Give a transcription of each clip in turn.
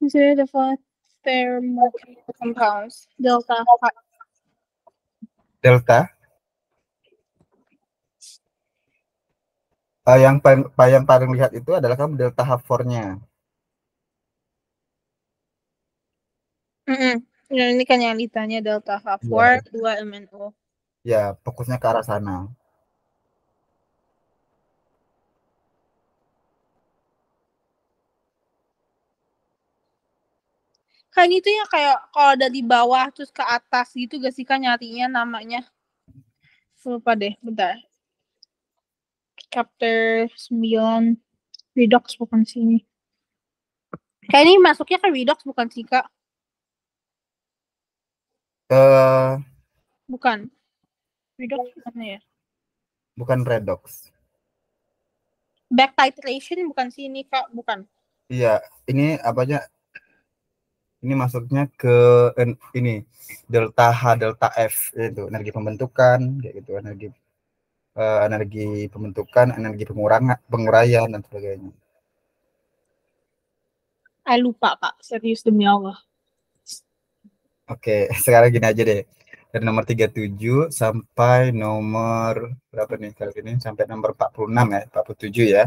Consider the following thermochemical compounds. Delta. Delta. Yang paling lihat itu adalah kamu delta H4-nya. Ya, ini kan yang ditanya delta H4 Ya, 2 MnO. ya, fokusnya ke arah sana. Kan itu ya kayak kalau ada di bawah terus ke atas gitu gak sih kan nyarinya namanya? Lupa deh, bentar. Chapter 9 redox bukan sini. Kayak ini masuknya ke redox bukan sih Kak? Eh, Bukan. Redox bukan ya? bukan redox. Back titration bukan sih ini Kak? Bukan. Iya, ini apanya? Ini masuknya ke ini delta H delta F itu energi pembentukan kayak gitu, energi pembentukan, energi penguraian dan sebagainya. Lupa Kak, serius demi Allah. Oke, sekarang gini aja deh. Dari nomor 37 sampai nomor berapa nih kali ini? Sampai nomor 46 ya, 47 ya.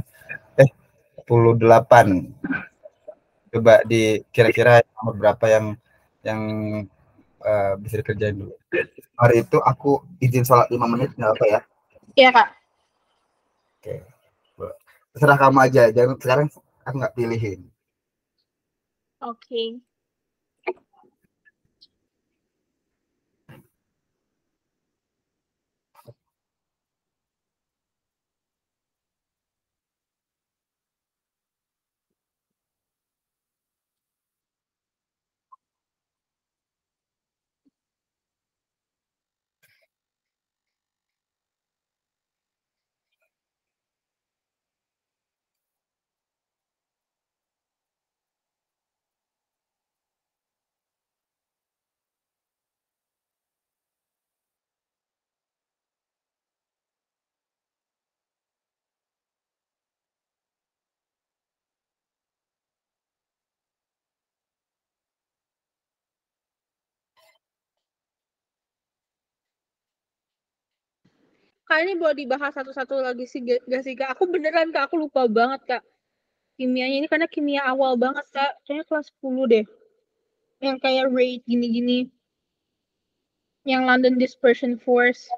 48. Coba di kira-kira nomor berapa yang bisa dikerjain dulu. Hari itu aku izin sholat 5 menit nggak apa ya? Iya Kak. Oke. Terserah kamu aja. Jangan sekarang aku nggak pilihin. Oke. Kak ini boleh dibahas satu-satu lagi sih gak sih Kak? Aku beneran Kak, aku lupa banget Kak. Kimianya ini karena kimia awal banget Kak. Kayaknya kelas 10 deh. Yang kayak rate gini-gini. Yang London Dispersion Force.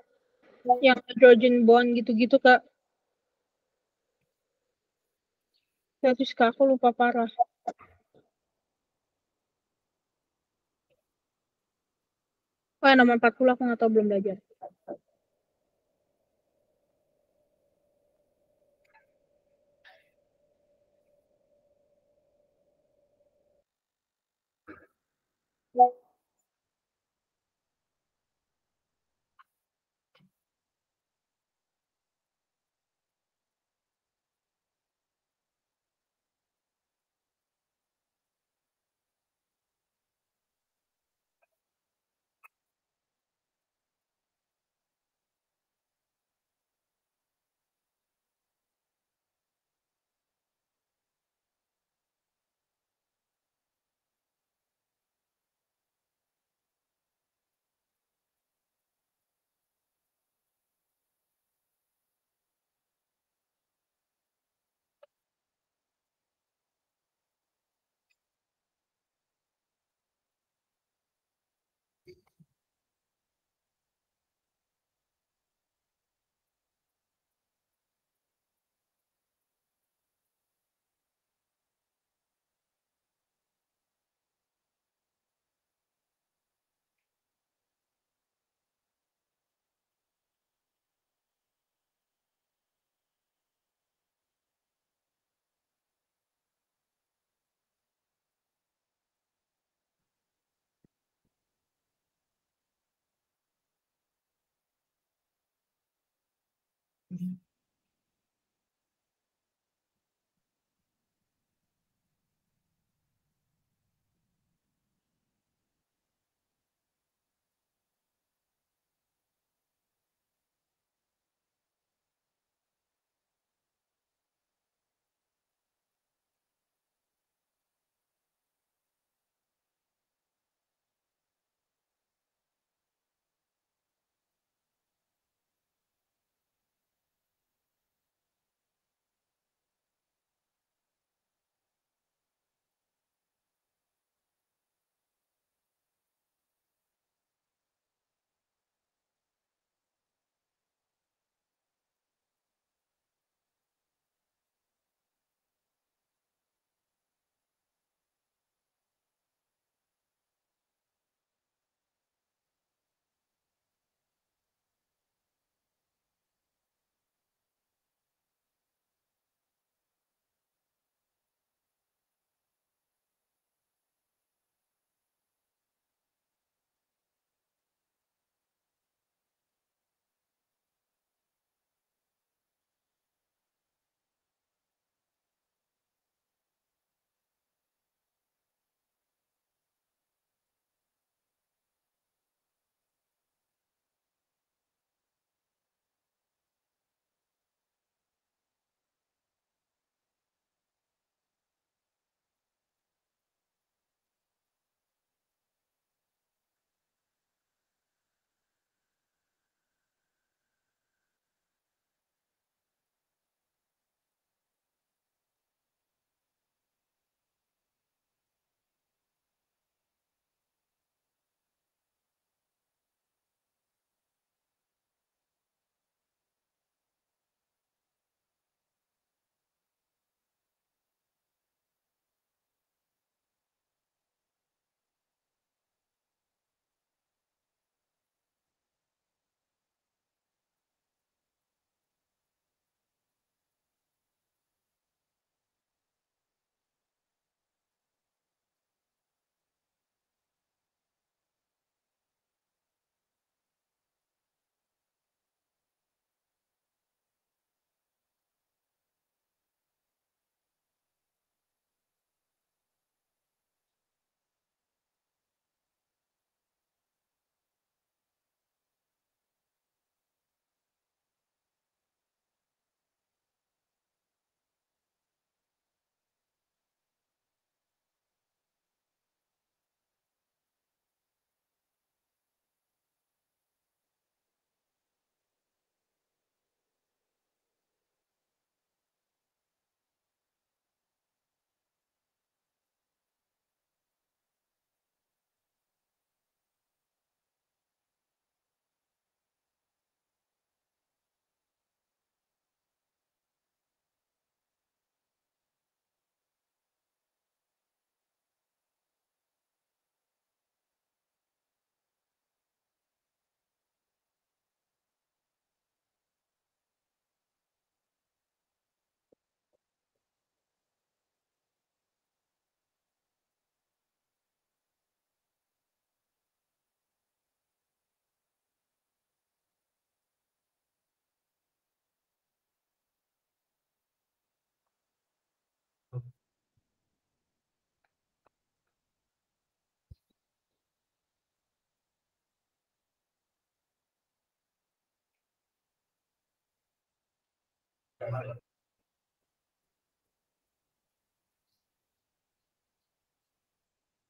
Yang hydrogen bond gitu-gitu Kak. Ya, terus Kak, aku lupa parah. Oh ya, nomor 40 aku gak tahu, belum belajar.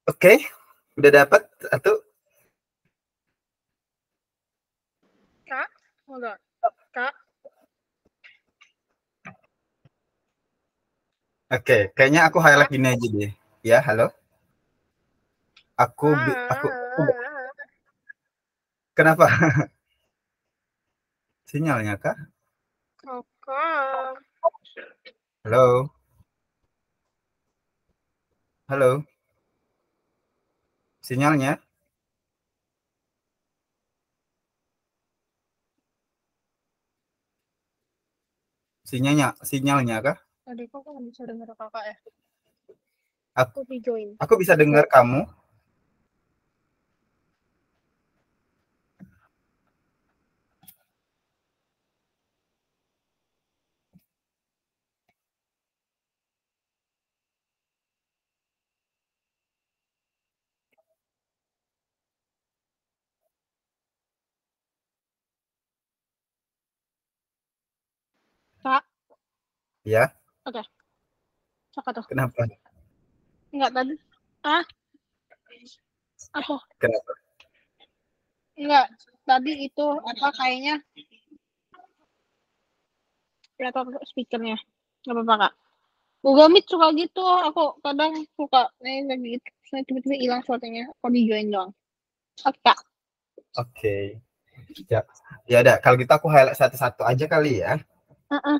Oke, udah dapat satu. Kak, hold on. Kak, Oke, kayaknya aku highlight Kak. gini aja deh. Ya, halo. Aku kenapa? Sinyalnya kah? Kakak. Halo, halo. Sinyalnya, sinyalnya kah? Tadi kok aku nggak bisa dengar kakak ya? Aku, Aku di join. aku bisa dengar kamu. Kak, Ya, oke. Kakak tuh. kenapa? Enggak tadi. Ah, apa? Kenapa? Enggak. Tadi itu apa kayaknya laptop speakernya. Enggak apa-apa, Kak. Google Meet suka gitu. Aku kadang suka nih lagi itu. Terus tiba-tiba hilang suaranya. Aku di join doang. Oke, Kak. Oke. Ya, ya udah. Kalau gitu aku highlight satu-satu aja kali ya. Heeh.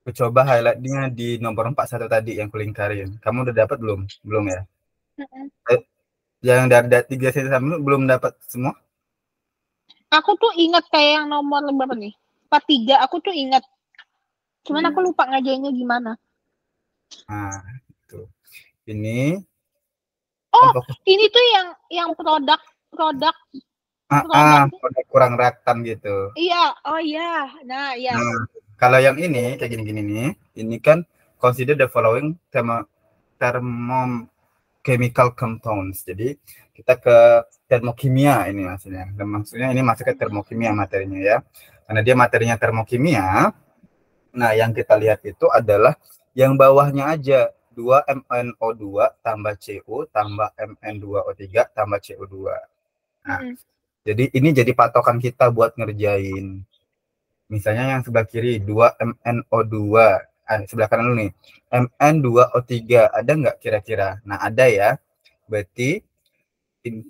Aku coba highlightnya di nomor 41 tadi yang kulingkarin. Kamu udah dapat belum? Belum ya? Heeh. Eh, yang dari 3 cm belum dapat semua? Aku tuh ingat kayak yang nomor berapa nih? 43. Aku tuh ingat. Cuman aku lupa ngajainnya gimana. Nah, itu. Ini kan Oh, fokus. ini tuh yang produk produk produk. Udah kurang raktan gitu. Iya, oh iya. Nah, iya. Nah, kalau yang ini kayak gini-gini nih, ini kan consider the following thermochemical compounds. Jadi kita ke termokimia ini maksudnya. Dan maksudnya ini masuk ke termokimia materinya ya. Karena dia materinya termokimia. Nah, yang kita lihat itu adalah yang bawahnya aja 2MnO2 tambah CO tambah Mn2O3 tambah CO2. Nah, Mm-mm. jadi ini jadi patokan kita buat ngerjain. Misalnya yang sebelah kiri 2MnO2. Sebelah kanan dulu nih. Mn2O3 ada nggak kira-kira? Nah, ada ya. Berarti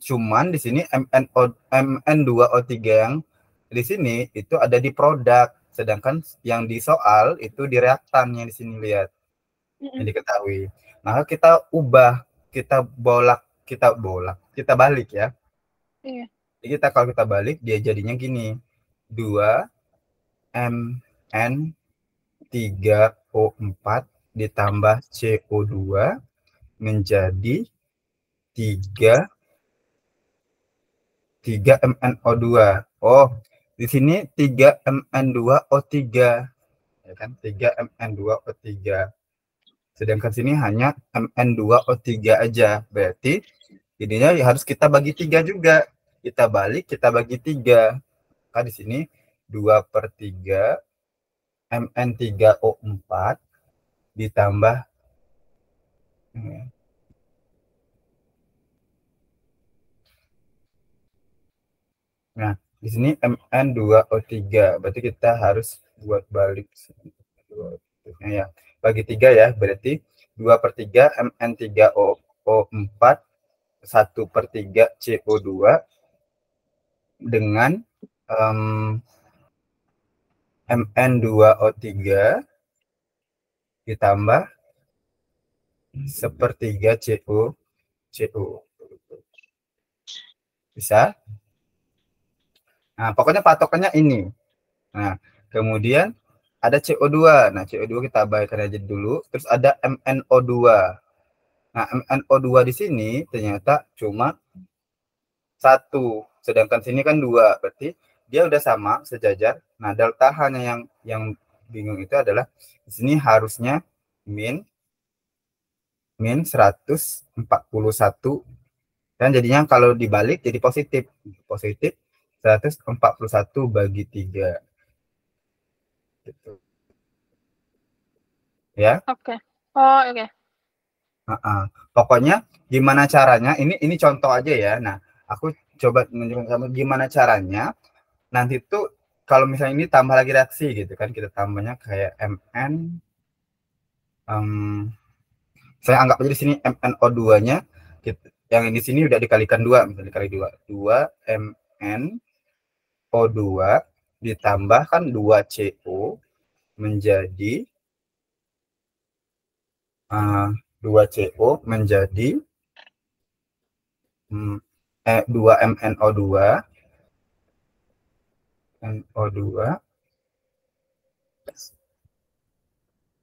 cuman di sini Mn2O3 yang di sini itu ada di produk, sedangkan yang di soal itu di reaktannya di sini lihat yang Mm-mm. diketahui. Maka kita ubah, kita balik ya. Iya. Jadi kalau kita balik dia jadinya gini. 2Mn3O4 ditambah CO2 menjadi 3 3MnO2. Oh, di sini 3Mn2O3 ya kan? 3Mn2O3. Sedangkan sini hanya Mn2O3 aja. Berarti ininya harus kita bagi 3 juga. Kita balik, kita bagi 3. Maka di sini 2/3 Mn3O4 ditambah nah, di sini Mn2O3. Berarti kita harus buat balik ya. Bagi 3 ya, berarti 2/3 Mn3O4 1/3 CO2 dengan Mn2O3 ditambah 1/3 CO. Bisa? Nah, pokoknya patokannya ini. Nah, kemudian ada CO2. Nah, CO2 kita abaikan aja dulu. Terus ada MnO2. Nah, MnO2 di sini ternyata cuma 1, sedangkan sini kan 2. Berarti dia udah sama sejajar. Nah, delta hanya yang bingung itu adalah di sini harusnya min 141 dan jadinya kalau dibalik jadi positif. Positif 141 bagi 3 gitu. ya. Oke. Oh, oke. Pokoknya gimana caranya, ini contoh aja ya. Nah, aku coba menunjukkan kamu gimana caranya nanti tuh kalau misalnya ini tambah lagi reaksi gitu kan, kita tambahnya kayak Mn, saya anggap aja di sini MnO2-nya yang di sini udah dikalikan 2, misalnya dikali 2, 2 MnO2 ditambahkan 2 CO menjadi 2 CO menjadi 2 MnO2 NO2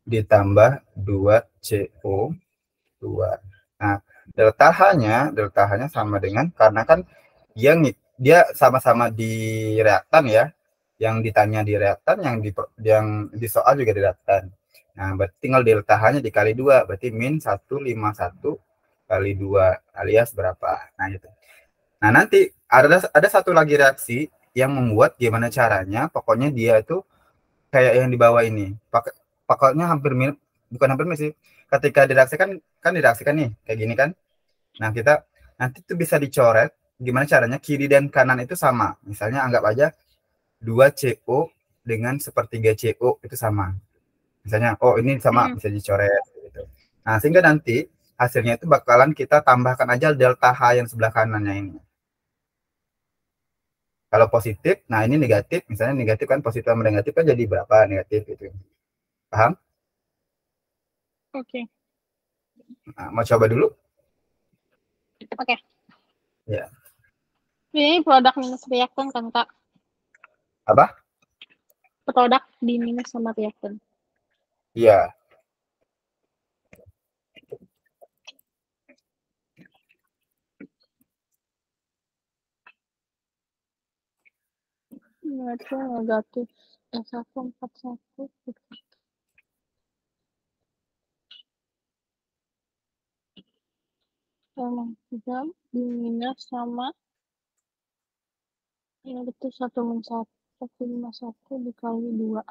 ditambah 2 CO2. Nah, delta H-nya sama dengan, karena kan dia sama-sama di reaktan ya. Yang ditanya di reaktan, yang di soal juga di reaktan. Nah, berarti tinggal delta H-nya dikali 2, berarti min 151 kali 2 alias berapa. Nah, itu. Nah, nanti ada satu lagi reaksi yang membuat gimana caranya, pokoknya dia itu kayak yang di bawah ini. Pokoknya hampir mirip, bukan hampir mirip sih. Ketika direaksikan, kan direaksikan nih, kayak gini kan. Nah, kita nanti tuh bisa dicoret gimana caranya kiri dan kanan itu sama. Misalnya anggap aja 2 CO dengan sepertiga CO itu sama. Misalnya, oh ini sama, bisa dicoret gitu. Nah, sehingga nanti hasilnya itu bakalan kita tambahkan aja delta H yang sebelah kanannya ini. Kalau positif, nah ini negatif, misalnya negatif kan, positif sama negatif kan jadi berapa negatif gitu. Paham? Oke. Nah, mau coba dulu? Oke. Ya. Ini produk minus reaktan kan, Kak? Apa? Produk di minus sama reaktan. Iya. Berarti negatif S141 sama 3 di minus sama negatif 151 dikali 2.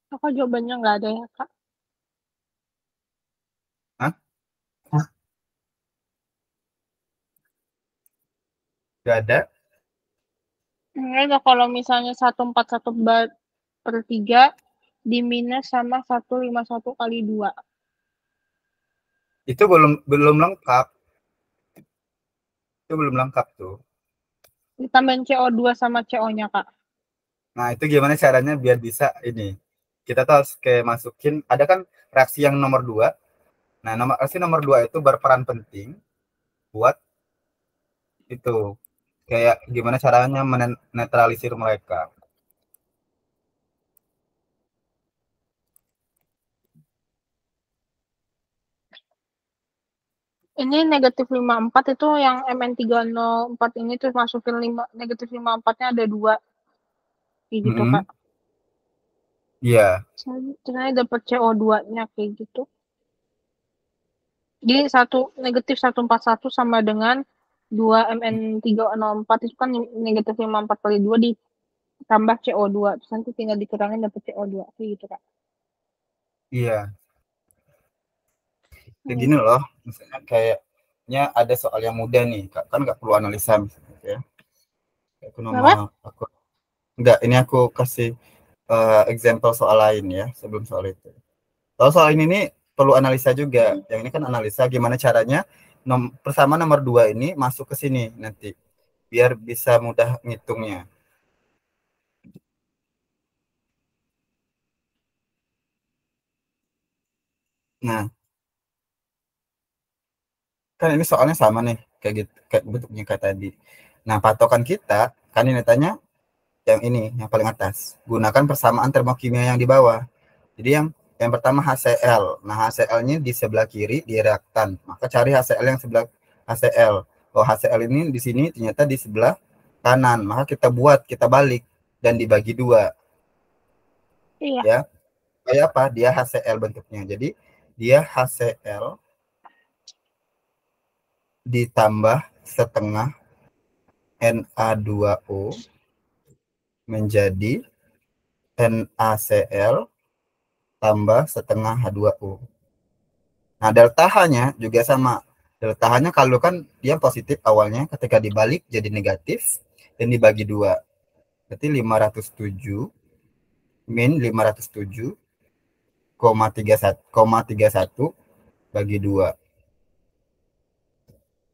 Aku jawabannya nggak ada ya, Kak? Hah? Gak ada? Enggak, kalau misalnya 141/3 di minus sama 151 kali 2. Itu belum belum lengkap. Itu belum lengkap tuh. Ditambahin CO2 sama CO-nya, Kak. Nah, itu gimana caranya biar bisa ini? Kita tuh harus kayak masukin, ada kan reaksi yang nomor 2. Nah, reaksi nomor 2 itu berperan penting buat itu. Kayak gimana caranya menetralisir mereka. Ini negatif 54 itu yang Mn304 ini tuh masukin negatif 54-nya ada 2. Kayak gitu, Kak. Iya. Saya dapat CO2-nya kayak gitu. Jadi negatif 141 sama dengan 2 Mn304 itu kan negatif 54 kali 2 ditambah CO2. Terus nanti tinggal dikurangin dapat CO2 kayak gitu, Kak. Iya. Kayak gini loh, misalnya kayaknya ada soal yang mudah nih, kan nggak perlu analisa misalnya ya. Aku Apa? nomor aku enggak, ini aku kasih example soal lain ya sebelum soal itu. Kalau soal ini nih perlu analisa juga. Yang ini kan analisa gimana caranya pertama nomor 2 ini masuk ke sini nanti biar bisa mudah ngitungnya. Nah, kan ini soalnya sama nih kayak gitu, kayak bentuknya kayak tadi. Nah, patokan kita kan ini tanya yang ini yang paling atas. Gunakan persamaan termokimia yang di bawah. Jadi yang pertama HCl. Nah, HCl-nya di sebelah kiri di reaktan. Maka cari HCl yang sebelah HCl. Oh, HCl ini di sini ternyata di sebelah kanan. Maka kita balik dan dibagi 2. Iya. Ya. Kayak apa? Dia HCl bentuknya. Jadi dia HCl ditambah setengah Na2O menjadi NaCl tambah setengah H2O. Nah, delta H-nya juga sama. Delta H-nya kalau kan dia positif awalnya, ketika dibalik jadi negatif dan dibagi 2. Berarti 507 min 507,31 bagi 2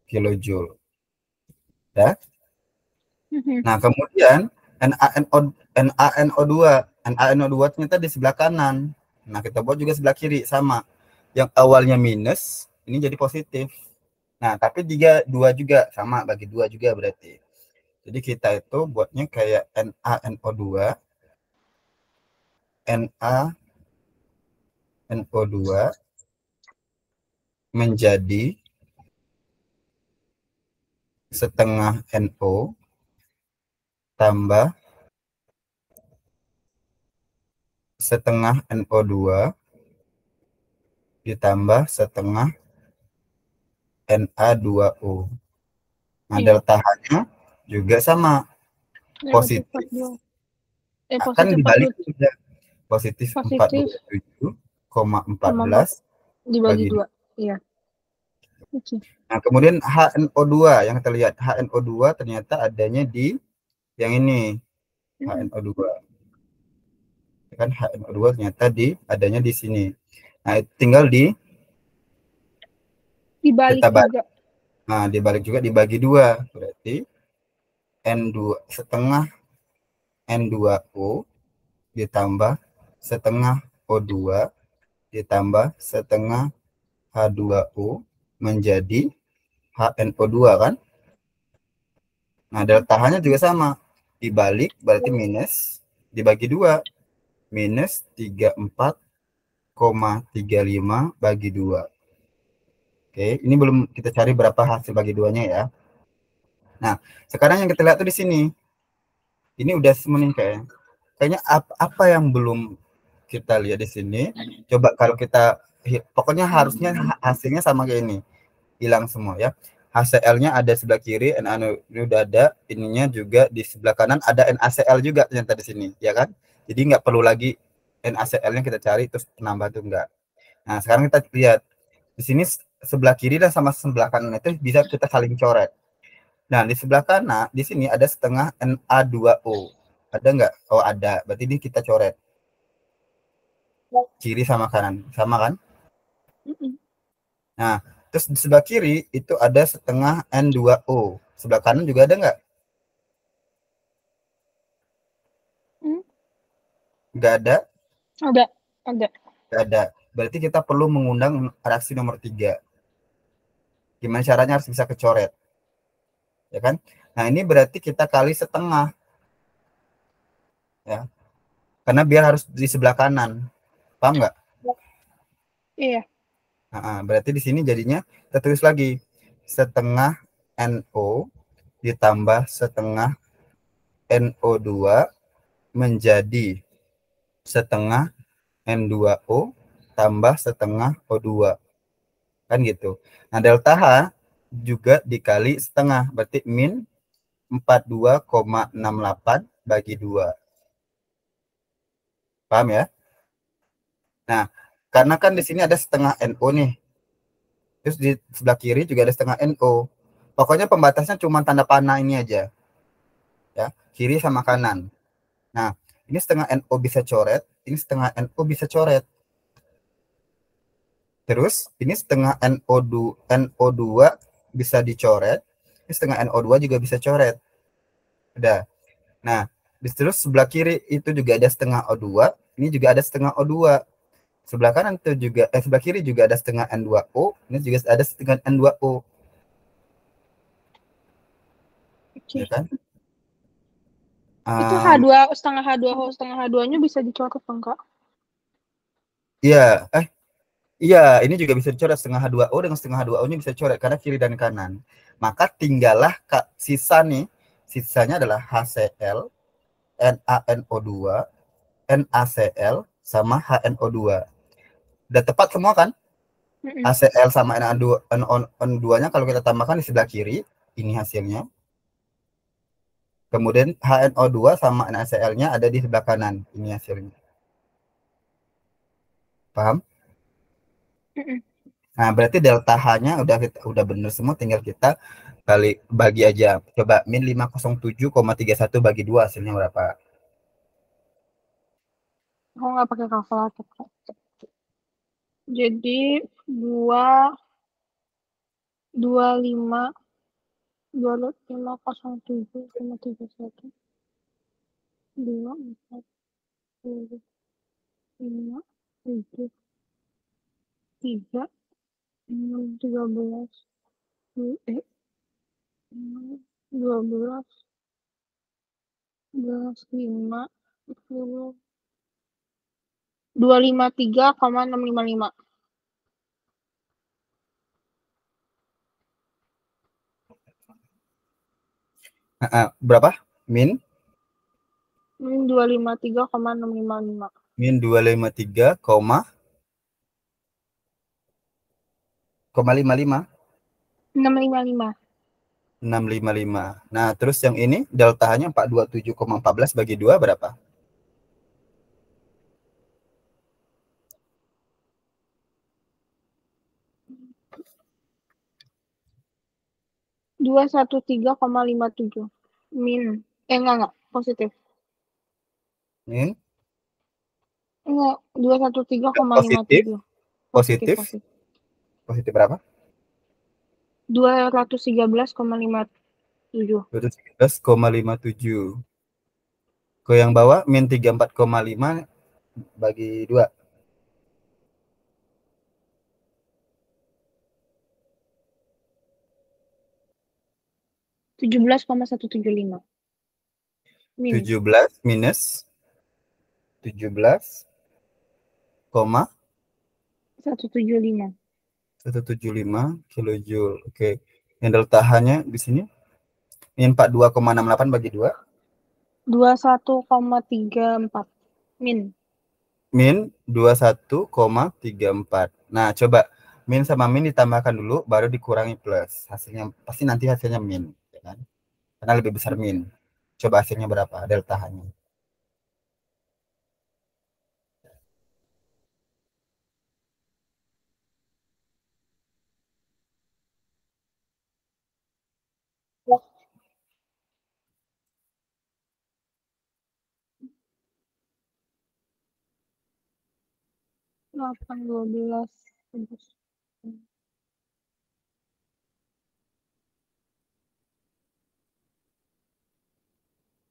kilojoule. Ya. Nah, kemudian NaNO2 ternyata di sebelah kanan. Nah, kita buat juga sebelah kiri sama. Yang awalnya minus ini jadi positif. Nah, tapi 2 juga sama bagi 2 juga berarti. Jadi kita itu buatnya kayak NaNO2 NaNO2 menjadi setengah NO tambah setengah NO2 ditambah setengah Na2O. Nah, Iya. delta H-nya juga sama Negatif positif. 42. Kan Positif dibalik 40. juga. Positif Positif 427,14 dibagi bagi 2. Iya. Oke. Nah, kemudian HNO2 yang terlihat. HNO2 ternyata adanya di yang ini. HNO2. Kan HNO2 ternyata adanya di sini. Nah, tinggal Dibalik kita balik. juga. Nah, dibalik juga dibagi 2. Berarti N2 setengah N2O ditambah setengah O2 ditambah setengah H2O menjadi HNO2 kan. Nah, delta H-nya juga sama. Dibalik berarti minus dibagi 2. Minus 34,35 bagi 2. Oke, ini belum kita cari berapa hasil bagi 2-nya ya. Nah, sekarang yang kita lihat tuh di sini. Ini udah semuanya kayaknya apa yang belum kita lihat di sini. Coba kalau kita pokoknya harusnya hasilnya sama kayak ini. Hilang semua ya. HCl-nya ada sebelah kiri, NaNO ini udah ada, ininya juga di sebelah kanan ada NaCl juga ternyata di sini, ya kan? Jadi nggak perlu lagi NaCl-nya kita cari terus penambah itu enggak. Nah, sekarang kita lihat di sini sebelah kiri dan sama sebelah kanan itu bisa kita saling coret. Nah, di sebelah kanan di sini ada setengah Na2O. Ada nggak? Oh, ada. Berarti ini kita coret. Kiri sama kanan, sama kan? Nah, terus di sebelah kiri itu ada setengah N2O. Sebelah kanan juga ada nggak? Nggak ada? Ada. Nggak ada. Berarti kita perlu mengundang reaksi nomor 3. Gimana caranya harus bisa kecoret? Ya kan? Nah, ini berarti kita kali setengah. Ya. Karena biar harus di sebelah kanan. Paham nggak? Iya. Nah, berarti di sini jadinya kita tulis lagi setengah NO ditambah setengah NO2 menjadi setengah N2O tambah setengah O2. Kan gitu. Nah, delta H juga dikali setengah, berarti min 42,68 bagi 2. Paham ya? Nah, karena kan di sini ada setengah NO nih. Terus di sebelah kiri juga ada setengah NO. Pokoknya pembatasnya cuma tanda panah ini aja. Ya, kiri sama kanan. Nah, Ini setengah NO bisa coret, ini setengah NO bisa coret. Terus ini setengah NO2 bisa dicoret, ini setengah NO2 juga bisa coret. Udah. Nah, terus sebelah kiri itu juga ada setengah O2, ini juga ada setengah O2. Sebelah kanan itu juga sebelah kiri juga ada setengah N2O, ini juga ada setengah N2O. Ya Oke. kan? Itu Um, H2 setengah H2O setengah H2-nya bisa dicoret enggak? iya, iya, ini juga bisa dicoret setengah H2O dengan setengah H2O-nya bisa coret karena kiri dan kanan. Maka tinggallah sisa nih, sisanya adalah HCl, NaNO2, NaCl, sama HNO2. Udah tepat semua kan? Mm-mm. HCl sama NaN2-nya kalau kita tambahkan di sebelah kiri, ini hasilnya. Kemudian HNO2 sama NaCl-nya ada di sebelah kanan, ini hasilnya. Paham? Mm-mm. Nah, berarti delta H-nya udah benar semua, tinggal kita bagi aja. Coba min 507,31 bagi 2 hasilnya berapa? Aku nggak pakai kalkulator, Kak. Jadi dua dua lima 2507,31 240 5 7 3 13 12 11 5 10 253,655. Berapa? Min 253,655. min 253, koma 55 655. 655. Nah, terus yang ini delta H-nya 427,14 bagi 2 berapa? 213,57. Min. Enggak. Positif. Min Enggak. 213,57. positif, Positif, positif, positif. positif berapa? 213,57. 213,57. Ke yang bawah min 34,5 bagi 2. 17,175. Min. 17 minus 17, 175. 175 kilojoule. Oke. Yang delta H-nya di sini min 42,68 bagi 2. 21,34. Min. Min 21,34. Nah, coba min sama min ditambahkan dulu baru dikurangi plus. Hasilnya pasti nanti hasilnya min, ya kan? Karena lebih besar min. Coba hasilnya berapa delta H-nya? Delapan 12.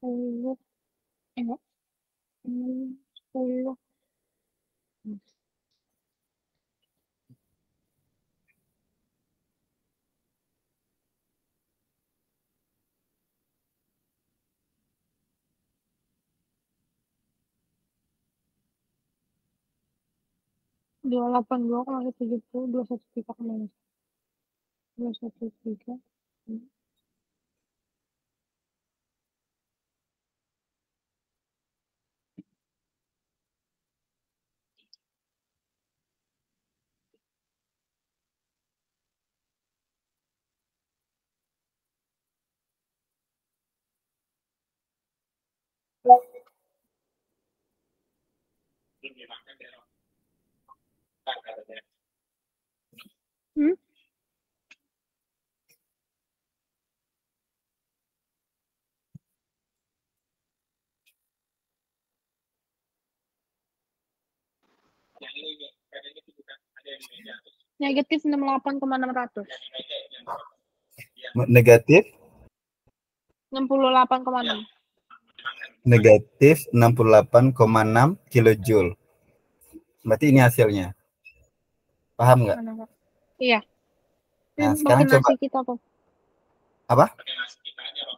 10. 10. 282,70. 213,1. 213. Negatif 68,600. Negatif, 68,6. negatif 68,6 kilojoule. Berarti ini hasilnya. Paham nggak? Mana, Kak? Iya. Ini Nah, sekarang makin coba nasi kita tuh. apa?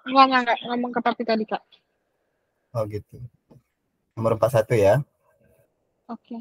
Enggak. Ngomong ke papi tadi, Kak. Oh gitu. Nomor 41 ya. Oke. Okay.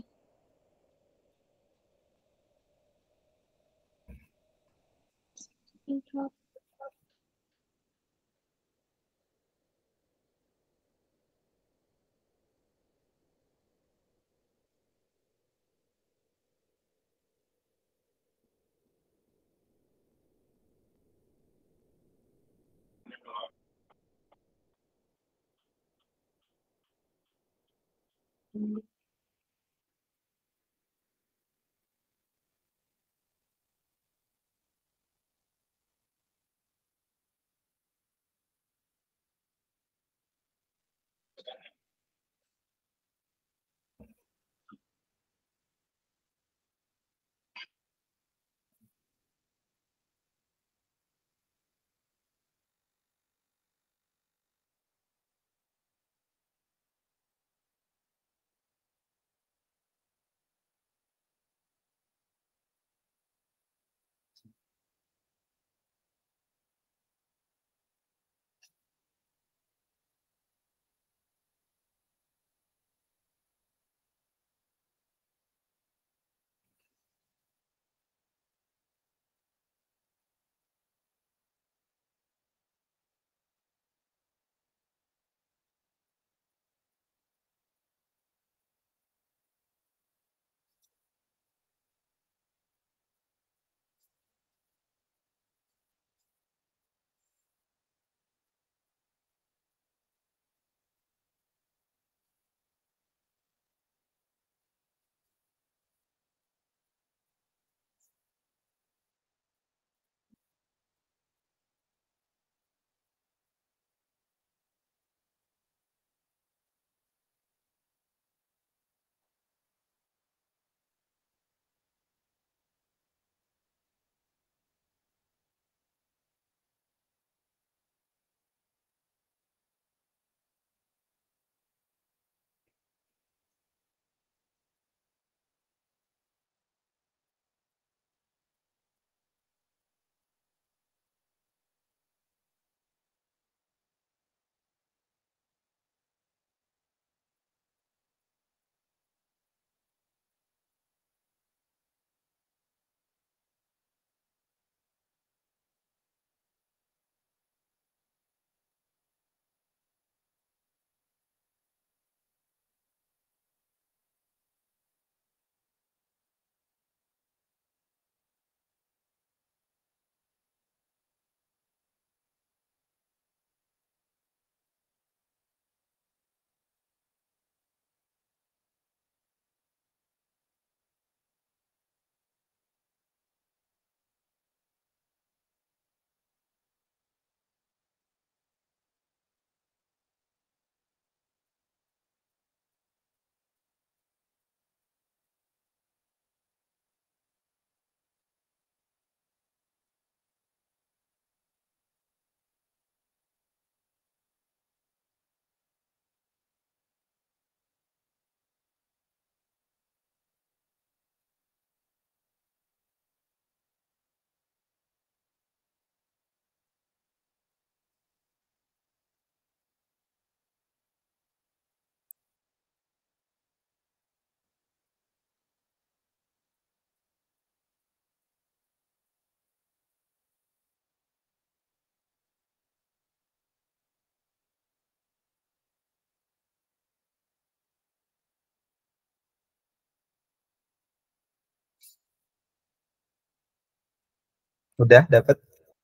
Udah dapat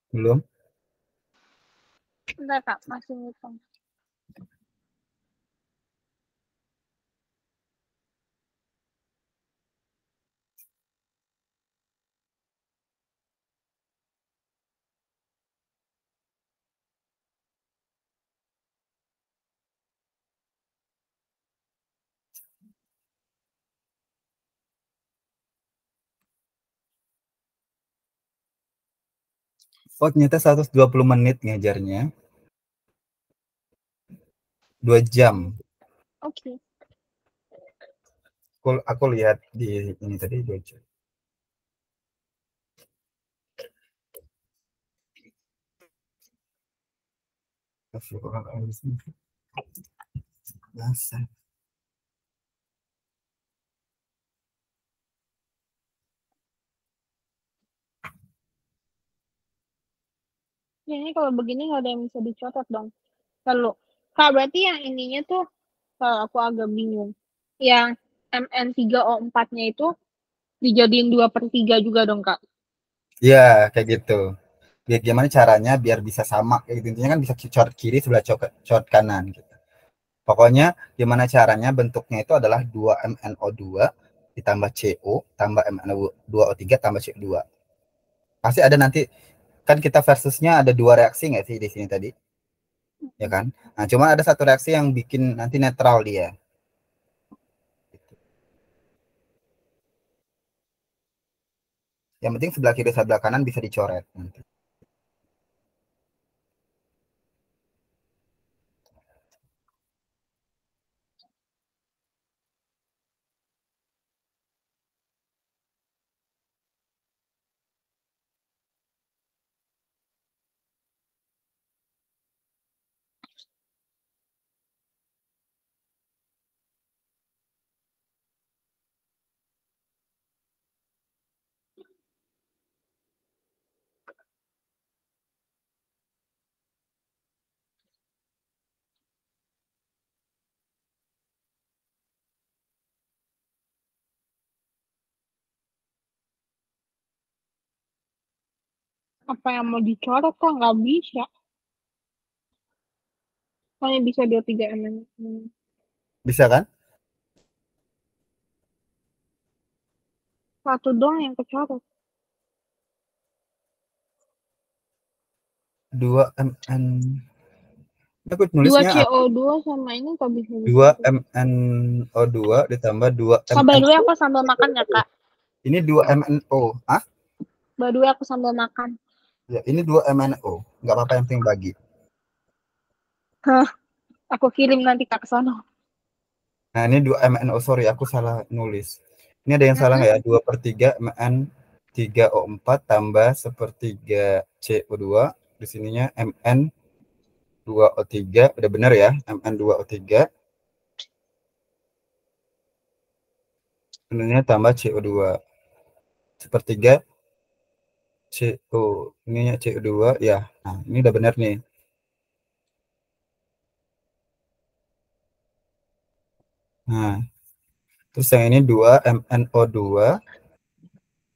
belum? Bentar, Kak. Masih ngitung. Oh, ternyata 120 menit ngajarnya. 2 jam. Oke. Aku lihat di ini tadi 2 jam. Astagfirullahaladzim. Masa. Ya, ini kalau begini nggak ada yang bisa dicoret dong. Lalu, Kak, berarti yang ininya tuh, kalau aku agak bingung. Yang MN3O4-nya itu dijadiin 2/3 juga dong, Kak. Ya, kayak gitu. Biar gimana caranya biar bisa sama kayak gitu. Intinya kan bisa coret kiri sebelah coret kanan gitu. Pokoknya gimana caranya bentuknya itu adalah 2MnO2 ditambah CO tambah MnO2O3 tambah CO2. Pasti ada nanti, kan kita versusnya ada dua reaksi nggak sih di sini tadi? Ya kan? Nah, cuma ada satu reaksi yang bikin nanti netral dia. Yang penting sebelah kiri sebelah kanan bisa dicoret nanti. Apa yang mau dicoret kok nggak bisa? Hanya bisa 23 mm. Bisa kan? Satu doang yang kecoret. 2 Mn. Aku Dua nulisnya apa? CO2 sama ini kok bisa Dua dicoret. MnO2 ditambah 2 Sabar dulu MnO. aku sambil makan ya, Kak. Ini 2 MnO. Ah? Baru dulu aku sambil makan. Ya, ini 2 MnO. Nggak apa-apa, yang penting bagi. Hah, aku kirim nanti Kak ke sana. Nah, ini 2 MnO. Sorry, aku salah nulis. Ini ada yang salah Mm-mm. nggak ya? 2/3 Mn3O4 tambah 1/3 CO2. Di sininya Mn2O3. Udah benar ya? Mn2O3. Sebenarnya tambah CO2. 1/3 CO. Ininya CO2 ya. Nah, ini udah benar nih. Nah, terus yang ini 2 MnO2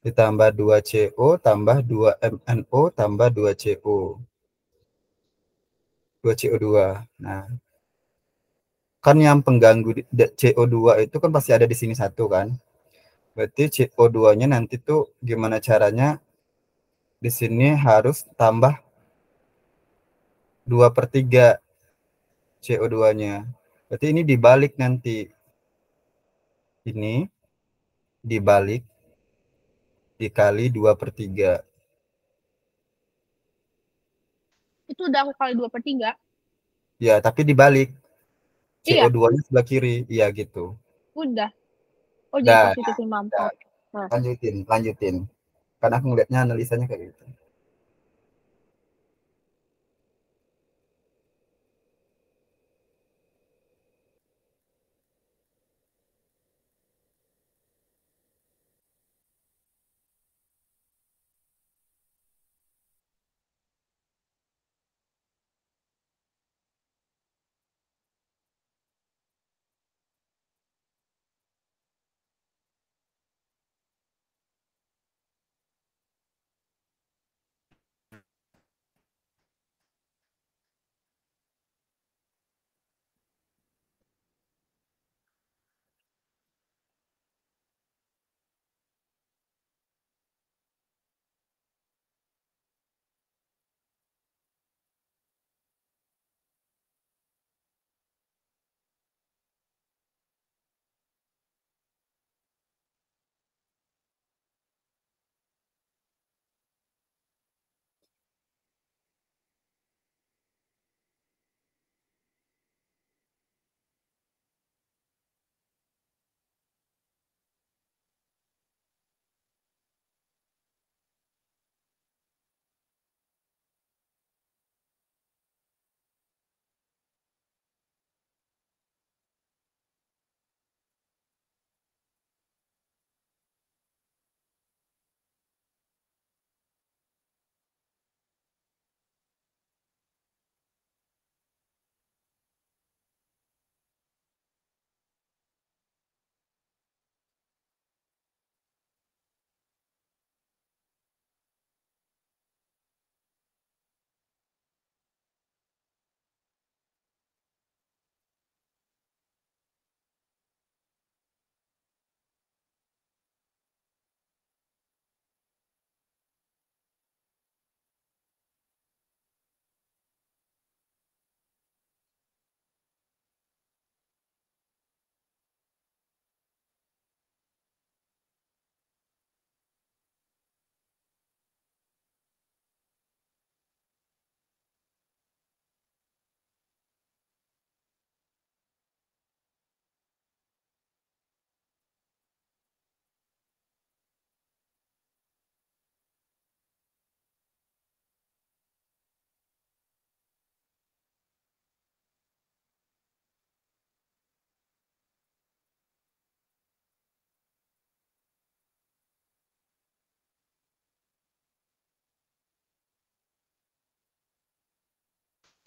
ditambah 2 CO tambah 2 MnO tambah 2 CO. 2 CO2. Nah, kan yang pengganggu CO2 itu kan pasti ada di sini satu kan. Berarti CO2-nya nanti tuh gimana caranya di sini harus tambah 2/3 CO2-nya. Berarti ini dibalik nanti. Ini dibalik dikali 2/3. Itu udah aku kali 2/3. Ya, tapi dibalik. Iya, CO2-nya sebelah kiri. Iya gitu. udah. Oh, jadi Dah, positif 54. Nah, lanjutin, lanjutin. Karena aku ngeliatnya analisanya kayak gitu.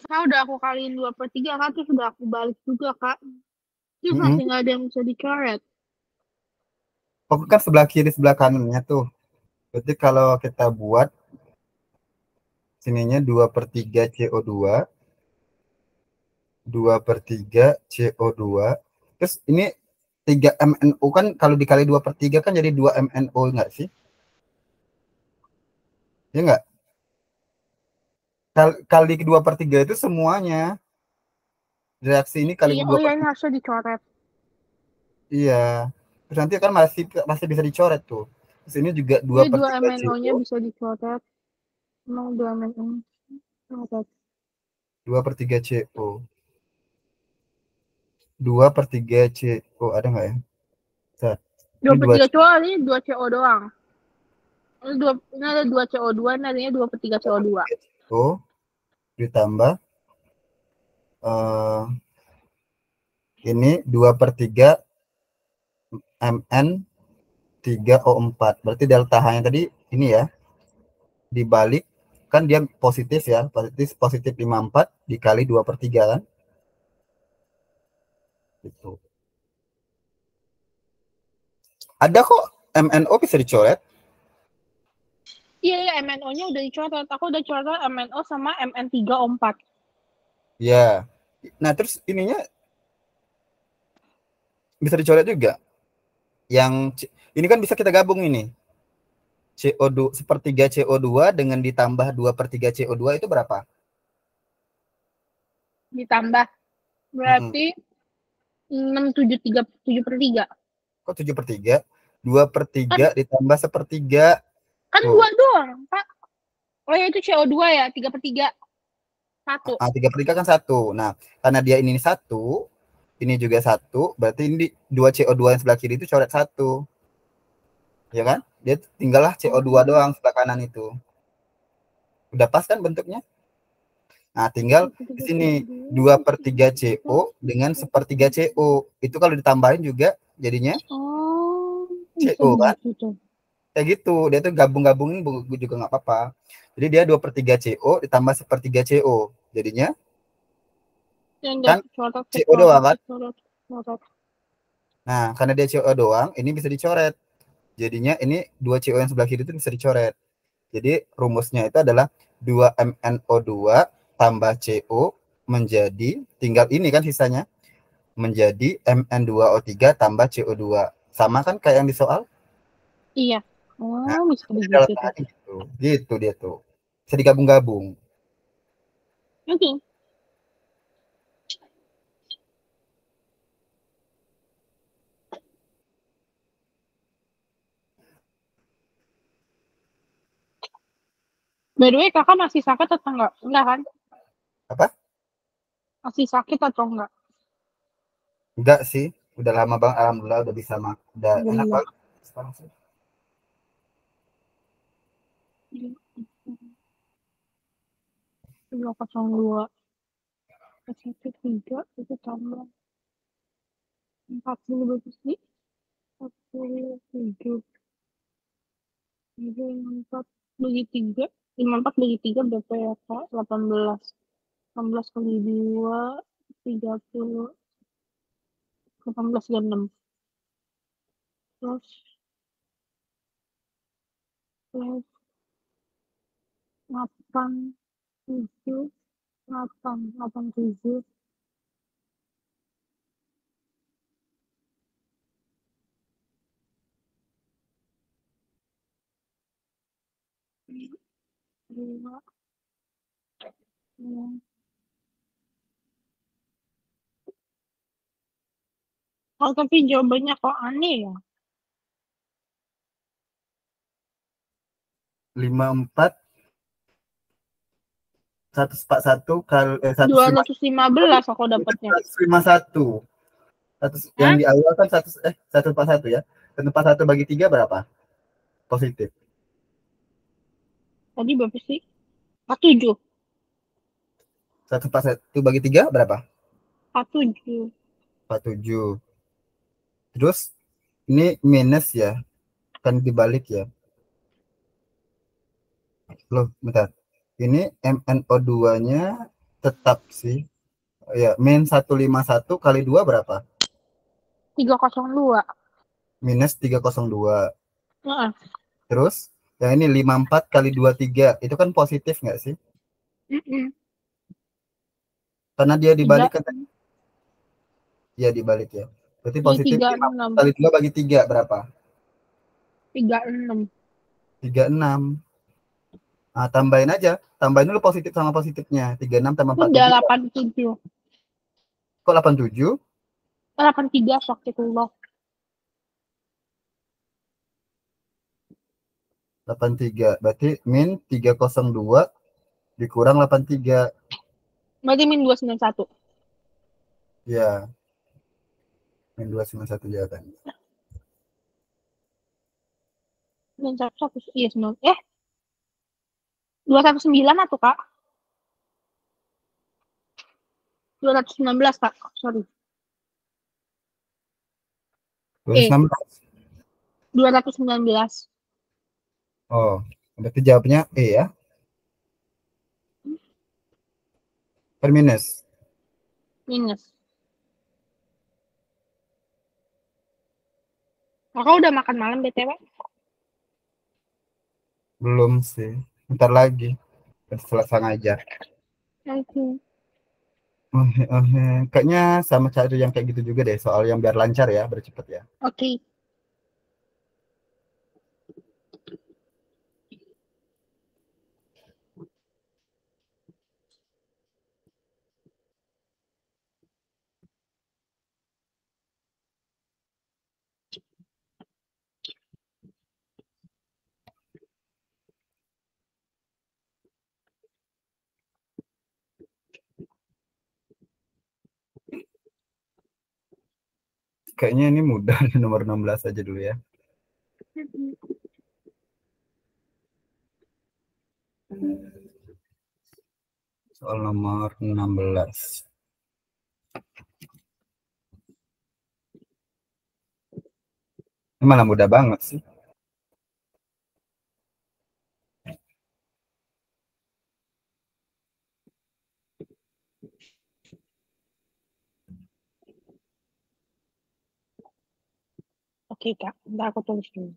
udah aku kaliin 2/3 Kak, terus udah aku balik juga Kak. Terus masih nggak ada yang bisa dicoret. Oh, kan sebelah kiri sebelah kanannya tuh. Berarti kalau kita buat sininya 2/3 CO2, 2/3 CO2. Terus ini 3 MNO kan kalau dikali 2/3 kan jadi 2 MNO enggak sih? Ya enggak? Kali 2/3 itu semuanya. Reaksi ini kali Iya, oh dua iya per ini harusnya dicoret. Iya. Terus nanti kan masih masih bisa dicoret tuh. Terus ini juga dua Ini per 2 tiga CO, MNO-nya bisa dicoret. Mau 2 MNO. Coret. 2/3 CO. 2/3 CO ada nggak ya? Bentar. Dua Ini per 2 tiga CO ini 2 CO doang. Ini ada 2 CO2, ini adanya 2/3 CO2. CO ditambah eh ini 2/3 Mn3O4. Berarti delta H-nya tadi ini ya, dibalik kan dia positif ya, positif positif 54 dikali 2/3 kan? Gitu. Ada kok MNO bisa dicoret. Iya, iya MNO-nya udah dicoret. Aku udah coret MNO sama Mn3O4. Ya. Nah, terus ininya bisa dicoret juga. Ini kan bisa kita gabung ini. CO2 sepertiga CO2 dengan ditambah 2/3 CO2 itu berapa? Ditambah. Mm-mm. Berarti 7/3. Kok 7/3? Dua per Kan, tiga ditambah sepertiga. kan Tuh. 2 doang, Pak. Oh ya itu CO2 ya, 3/3. 1. 3/3 kan satu. Nah, karena dia ini satu, ini juga satu, berarti ini dua CO2 yang sebelah kiri itu coret satu. Ya kan? Dia tinggallah CO2 Oh, doang sebelah kanan itu. Udah pas kan bentuknya? Nah, tinggal di 3/3 sini CO2. 2/3 CO dengan sepertiga CO. Itu kalau ditambahin juga jadinya Oh, bisa CO kan? begitu tuh. Kayak gitu. Dia tuh gabung-gabungin juga nggak apa-apa. Jadi dia 2/3 CO ditambah sepertiga CO. Jadinya Yang udah kan coret, CO doang coret, kan? coret, coret. Nah, karena dia CO doang, ini bisa dicoret. Jadinya ini dua CO yang sebelah kiri itu bisa dicoret. Jadi rumusnya itu adalah 2MnO2 tambah CO menjadi, tinggal ini kan sisanya, menjadi Mn2O3 tambah CO2. Sama kan kayak yang di soal? Iya. Nah, Oh, bisa begitu delta tuh. gitu. Gitu dia tuh. Bisa digabung-gabung. Oke. By the way, kakak masih sakit atau enggak? Enggak kan? Apa? Masih sakit atau enggak? Enggak sih. Udah lama banget. Alhamdulillah udah bisa udah enak Alhamdulillah. banget sekarang sih. 202. Satu tiga itu tambah 40 berapa sih? 47. Jadi 4 bagi 3. 54 bagi 3 berapa ya Kak? 18. 18 kali 2. 30. 18 dan 6. Terus plus 8. 7. 8. 8 7. Dua. Ya. Oh, tapi jawabannya kok aneh ya? 54 141 kali 215 aku dapatnya. 151. Yang Hah? di awal kan 141 ya. 141 bagi 3 berapa? Positif. Tadi berapa sih? 47. 141 bagi 3 berapa? 47. 47. Terus ini minus ya. Kan dibalik ya. Loh, bentar. Ini MnO2-nya tetap sih. Ya, min 151 kali 2 berapa? 302. Minus 302. Heeh. Terus, yang ini 54 kali 23. Itu kan positif nggak sih? Mm-mm. Karena dia Tiga, dibalik kan. Ya, dibalik ya. Berarti iya positif tiga 54 enam, kali 2 bagi 3 berapa? 36. 36. Nah, tambahin aja. Tambahin dulu positif sama positifnya. 36 tambah Udah 47. 87. Kok 87? 83 astagfirullah. 83. Berarti min 302 dikurang 83. Berarti min 291. Ya, min 291 jawabannya. Min satu satu iya 9. 219 atau Kak? 219 Kak. Sorry. Eh, 216. 219. Oh, berarti jawabnya E ya. Per minus. Minus. Kakak udah makan malam BTW? Belum sih. Bentar lagi. Selesai ngajar. Oke. Kayaknya sama cari yang kayak gitu juga deh. Soal yang biar lancar ya, biar cepet ya. Oke. Kayaknya ini mudah. Nomor 16 aja dulu ya. Soal nomor 16. Ini malah mudah banget sih. Oke Kak. Ntar aku tulis dulu.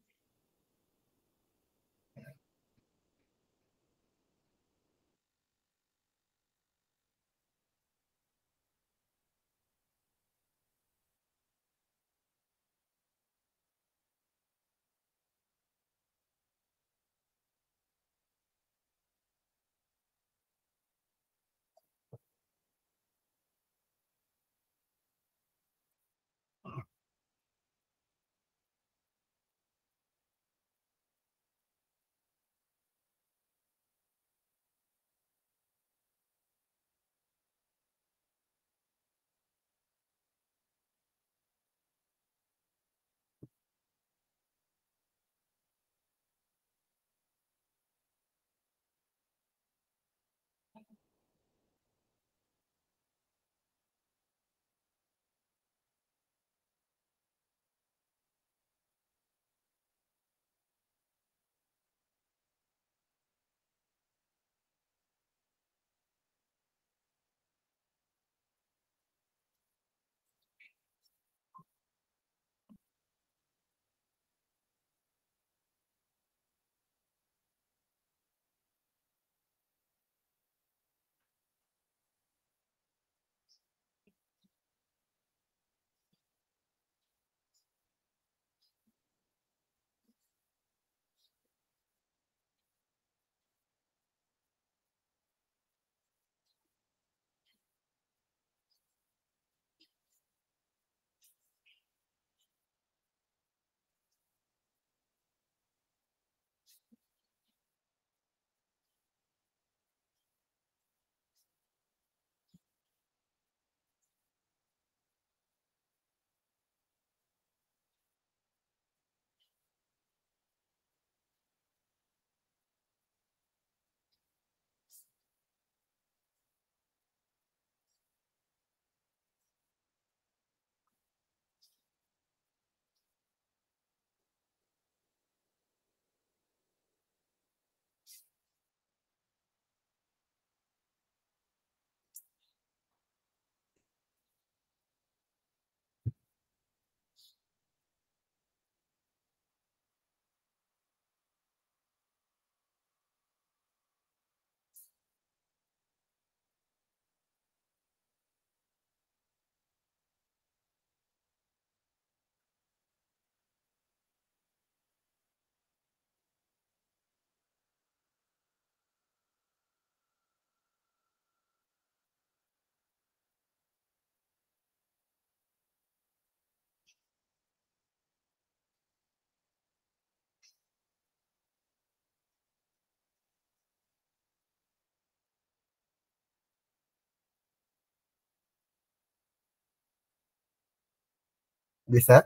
Bisa.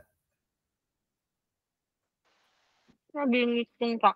Lagi ngitung, Kak.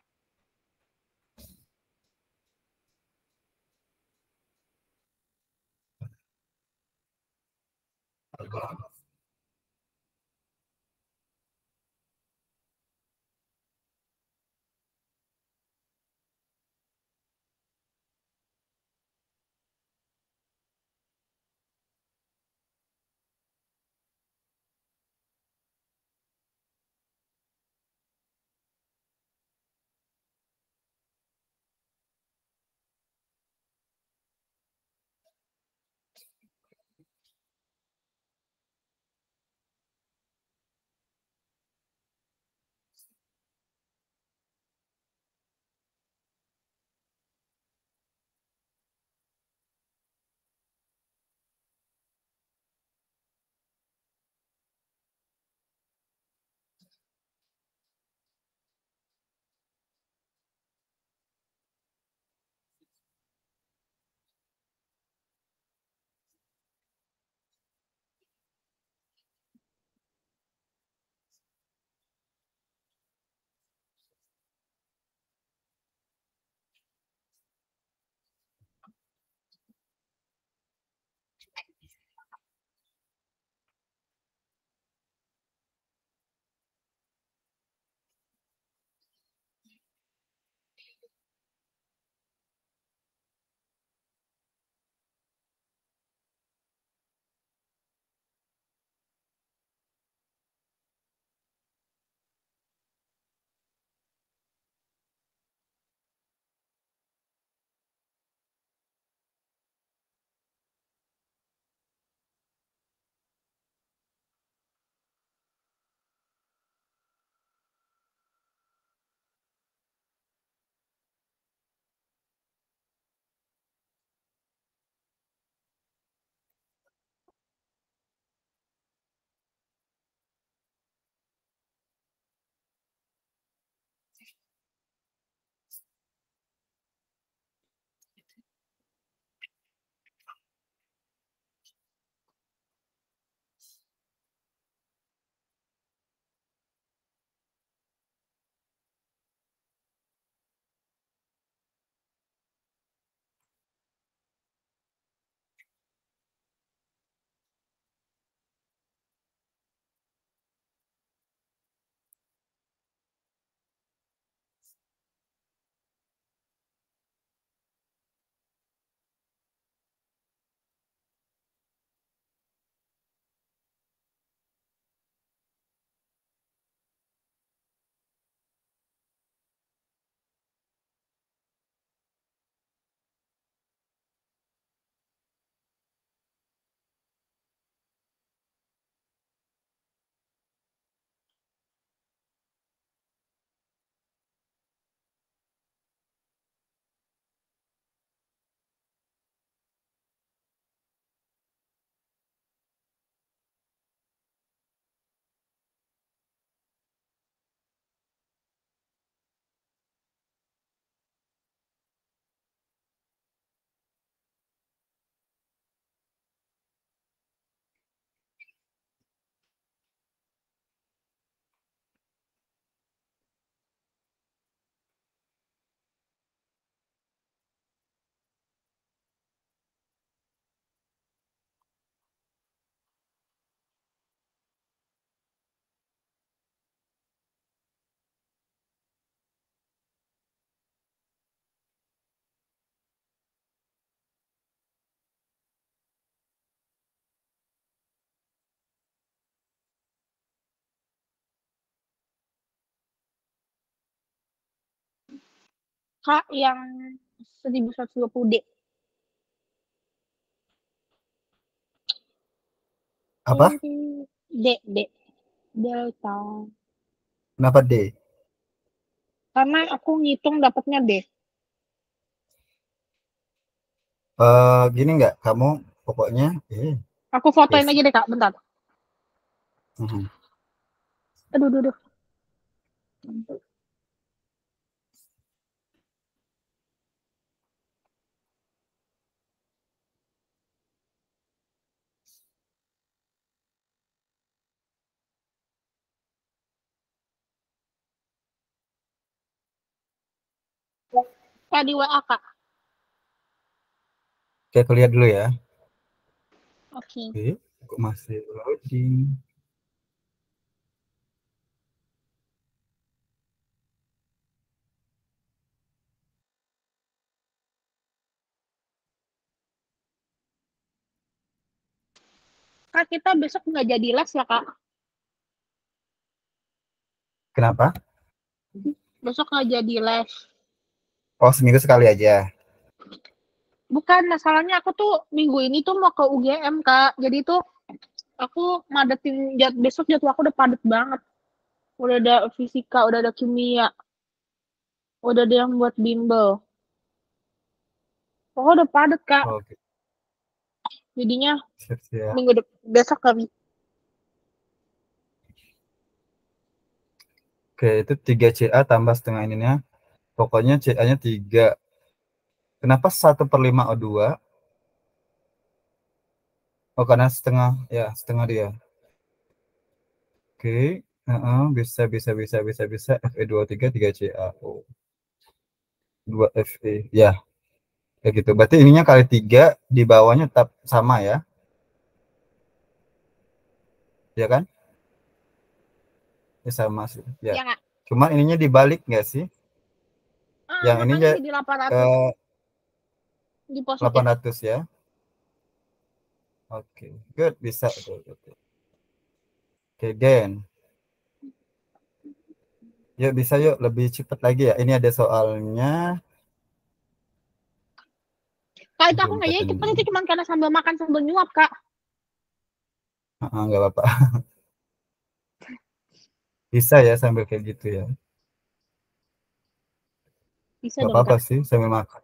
Kak, yang 1120D. Apa? D, D. Delta. Kenapa D? Karena aku ngitung dapatnya D. Gini nggak, kamu pokoknya Aku fotoin aja basic. deh, Kak. Bentar. Mhm. Aduh, aduh, aduh. Kak di WA Kak. Oke, aku lihat dulu ya. Oke. Oke, kok masih loading? Kak kita besok nggak jadi les ya Kak? Kenapa? Besok nggak jadi les. Oh, seminggu sekali aja. Bukan, masalahnya aku tuh minggu ini tuh mau ke UGM Kak. Jadi tuh aku madetin besok jadwal aku udah padet banget. Udah ada fisika, udah ada kimia, udah ada yang buat bimbel. Pokoknya udah padet Kak. Oke, Jadinya siap-siap. minggu besok kami. Oke, itu 3 CA tambah setengah ininya. Pokoknya CA-nya 3. Kenapa 1/5 O2? Oh, karena setengah, ya, setengah dia. Oke, bisa, bisa, bisa, bisa, bisa. Fe23, 3 CA. Oh, 2 Fe. Ya, kayak gitu. Berarti ininya kali 3, di bawahnya tetap sama ya. Ya kan? Ya sama sih. Ya. Ya Kak. Cuman ininya dibalik nggak sih? Yang ini Makanya ya jadi 800 eh, di positif. 800 ya. Oke, good. Bisa. Betul, betul. Oke, Den. Yuk, bisa yuk. Lebih cepat lagi ya. Ini ada soalnya. Kak itu aku nggak Bentar jadi cepet ini. itu cuma karena sambil makan sambil nyuap Kak. Nggak apa-apa. Bisa ya sambil kayak gitu ya. Bisa Nggak dong apa-apa Kak. sih sambil makan.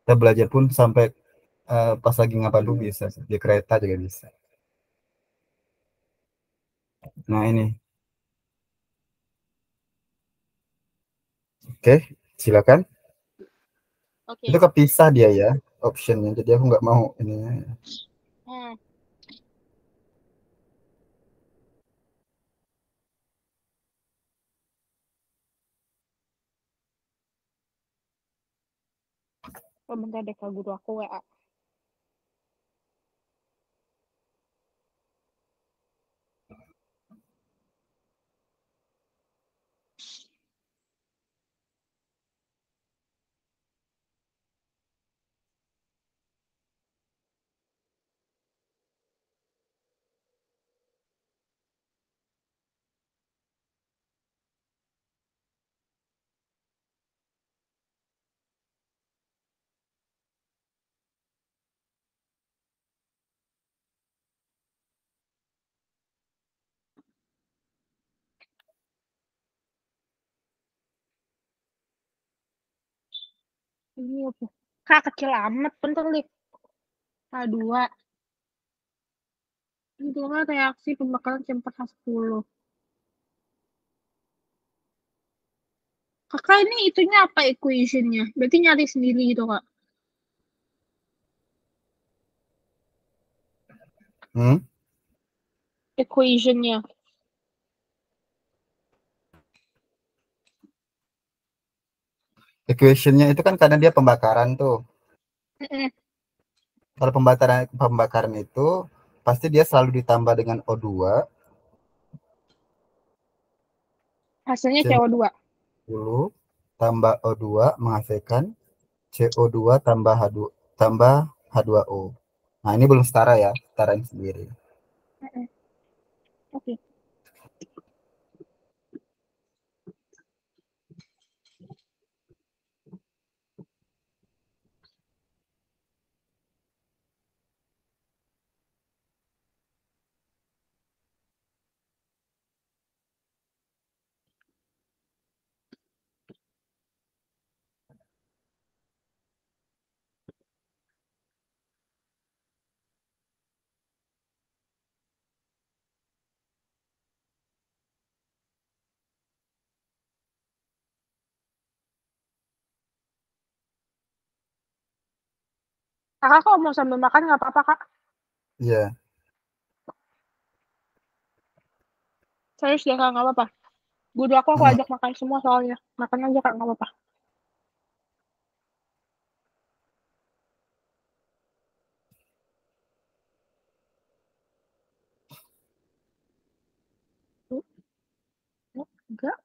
Kita belajar pun sampai pas lagi ngapain pun bisa sih. Di kereta juga bisa. Nah ini. Oke, silakan. Itu Oke. kepisah dia ya optionnya. Jadi aku nggak mau ini. Hmm. Oh, bentar deh Kak guru aku WA. Ini apa? Kak kecil amat bentar nih. K2. Itu kan reaksi pembakaran C4H10. Kakak ini itunya apa equationnya? Berarti nyari sendiri gitu Kak. Hmm? Equationnya. Equationnya itu kan karena dia pembakaran tuh. Mm-mm. Kalau pembakaran itu pasti dia selalu ditambah dengan O2, Hasilnya C10 CO2. tambah O2 menghasilkan CO2 tambah H2O. Nah, ini belum setara ya, setarain sendiri. Mm-mm. Oke. Kakak kalau mau sambil makan nggak apa-apa Kak. Iya, Saya sudah nggak apa-apa. Guru aku Hmm. ajak makan semua soalnya. Makan aja Kak, nggak apa-apa. Tuh, enggak.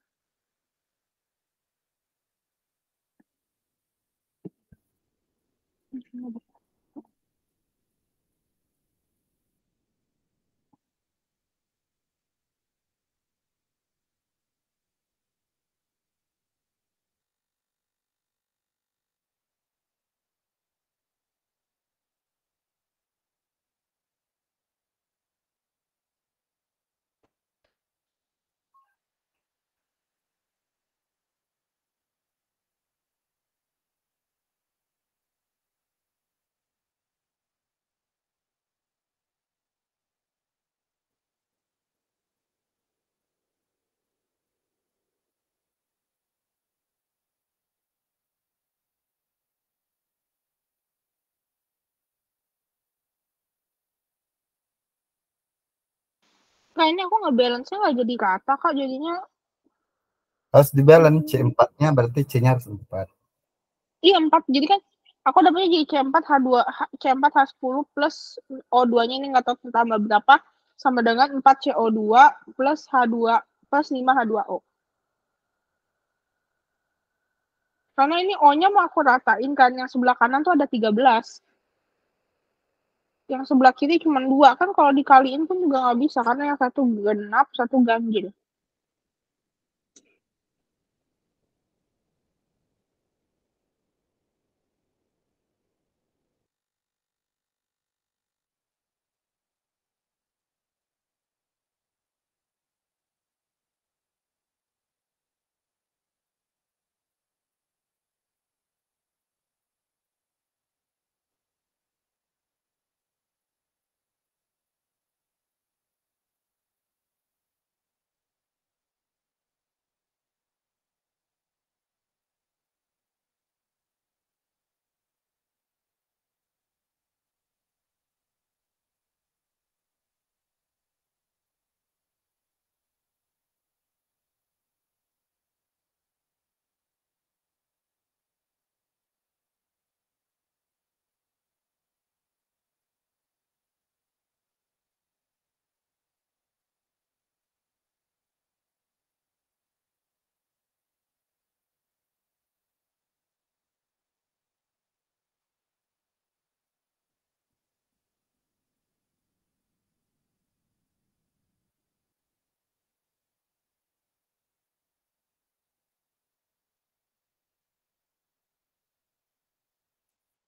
Kayaknya aku nge-balance-nya nggak jadi rata, Kak. Jadinya, Harus di balance, hmm, C4-nya berarti C-nya harus 4. iya 4. Jadi kan aku dapetnya jadi C4 H2, C4 H10 plus O2-nya ini nggak tahu tambah berapa, sama dengan 4 CO2 plus H2 plus 5 H2O. Karena ini O-nya mau aku ratain kan, yang sebelah kanan tuh ada 13. Yang sebelah kiri cuma 2. Kan kalau dikaliin pun juga nggak bisa, karena yang satu genap, satu ganjil.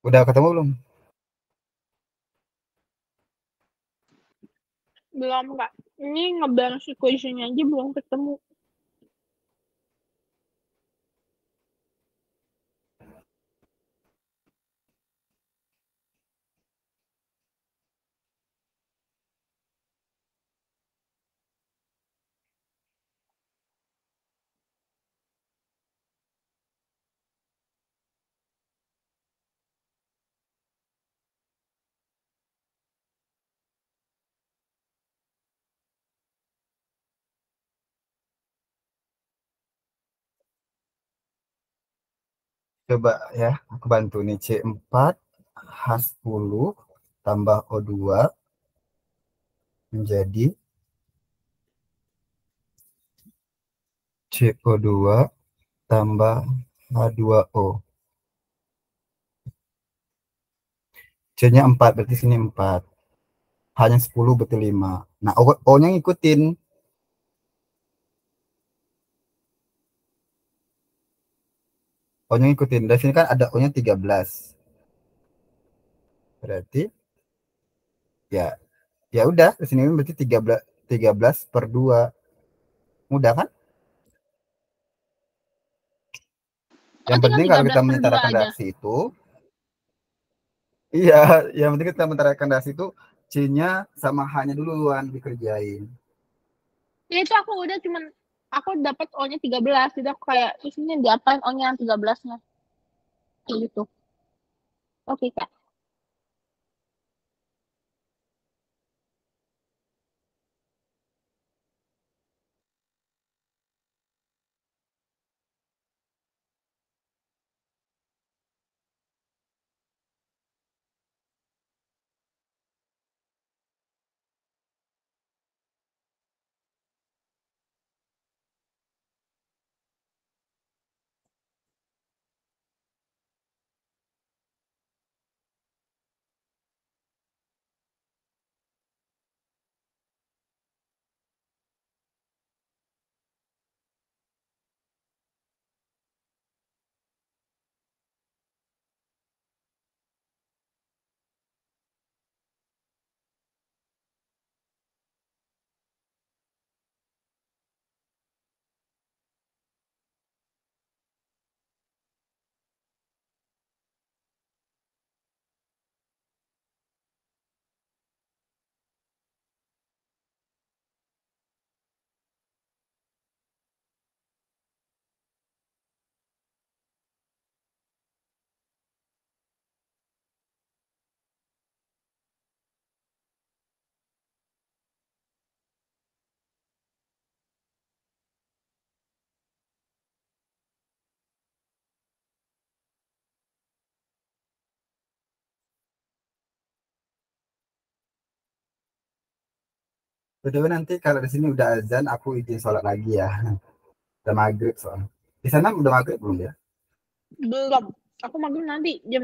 Udah ketemu belum? Belum, Kak. Ini nge-balance equation-nya aja belum ketemu. Coba ya, aku bantu nih. C4 H10 tambah O2 menjadi CO2 tambah H2O. C-nya 4, berarti sini 4. Hanya 10 berarti 5. Nah, O-nya ngikutin. O-nya ngikutin. Dari sini kan ada O-nya 13. Berarti ya ya udah, di sini berarti 13 per 2. Mudah kan? Oh, Yang tinggal penting kalau kita 13 per 2 menyetarakan aja. reaksi itu, iya, yang penting kita menyetarakan reaksi itu C-nya sama H-nya duluan dikerjain. Ya itu aku udah cuman, aku dapat O-nya 13. Jadi aku kayak, terus ini diapain O-nya yang 13-nya. Kayak gitu. Oke, Kak. Betul, nanti kalau di sini udah azan, aku izin sholat lagi ya. Udah maghrib soalnya. Di sana udah maghrib belum ya? Belum. Aku maghrib nanti jam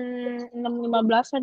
6.15-an.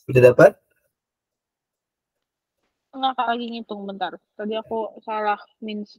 Udah dapat? Enggak, Kak, lagi ngitung bentar. Tadi aku salah means.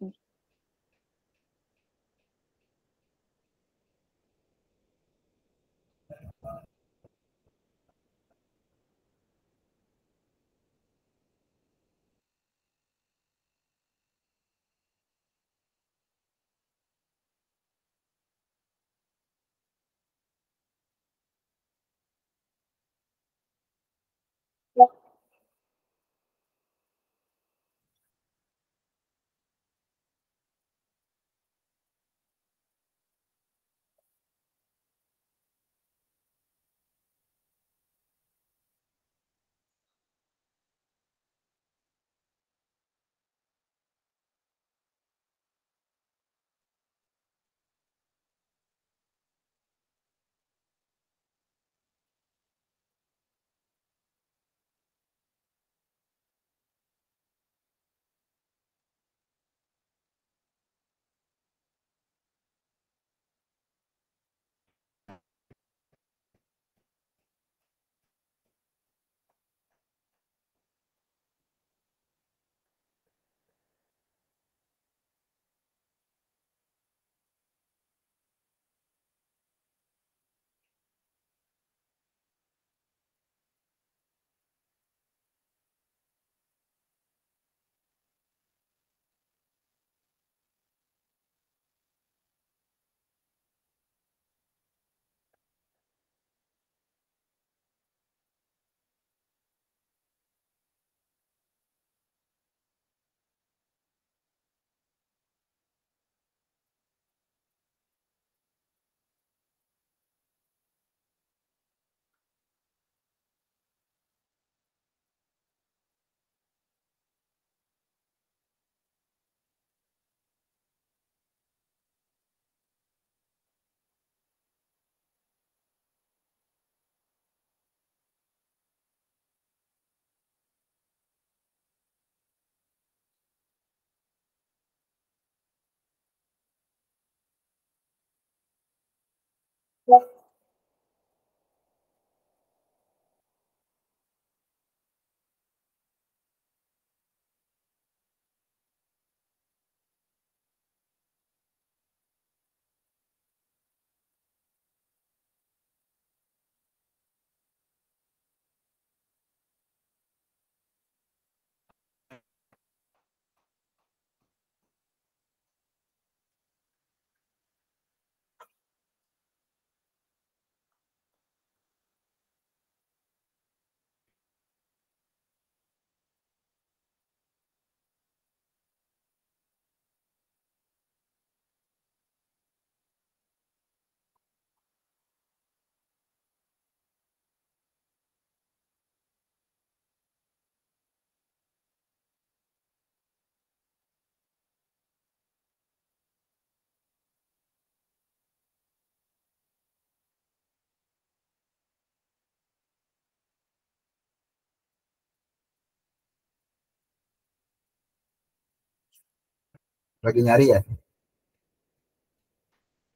Lagi nyari ya.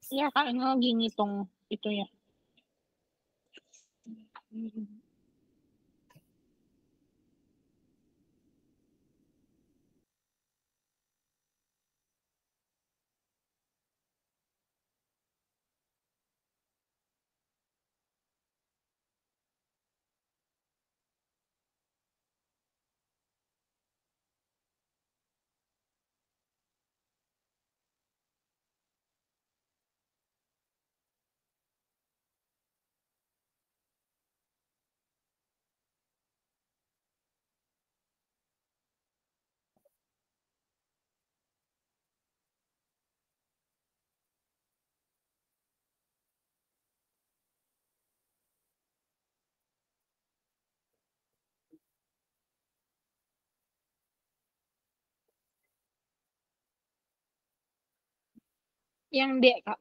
Iya kak, ini lagi ngitung itu ya. Yang D kak.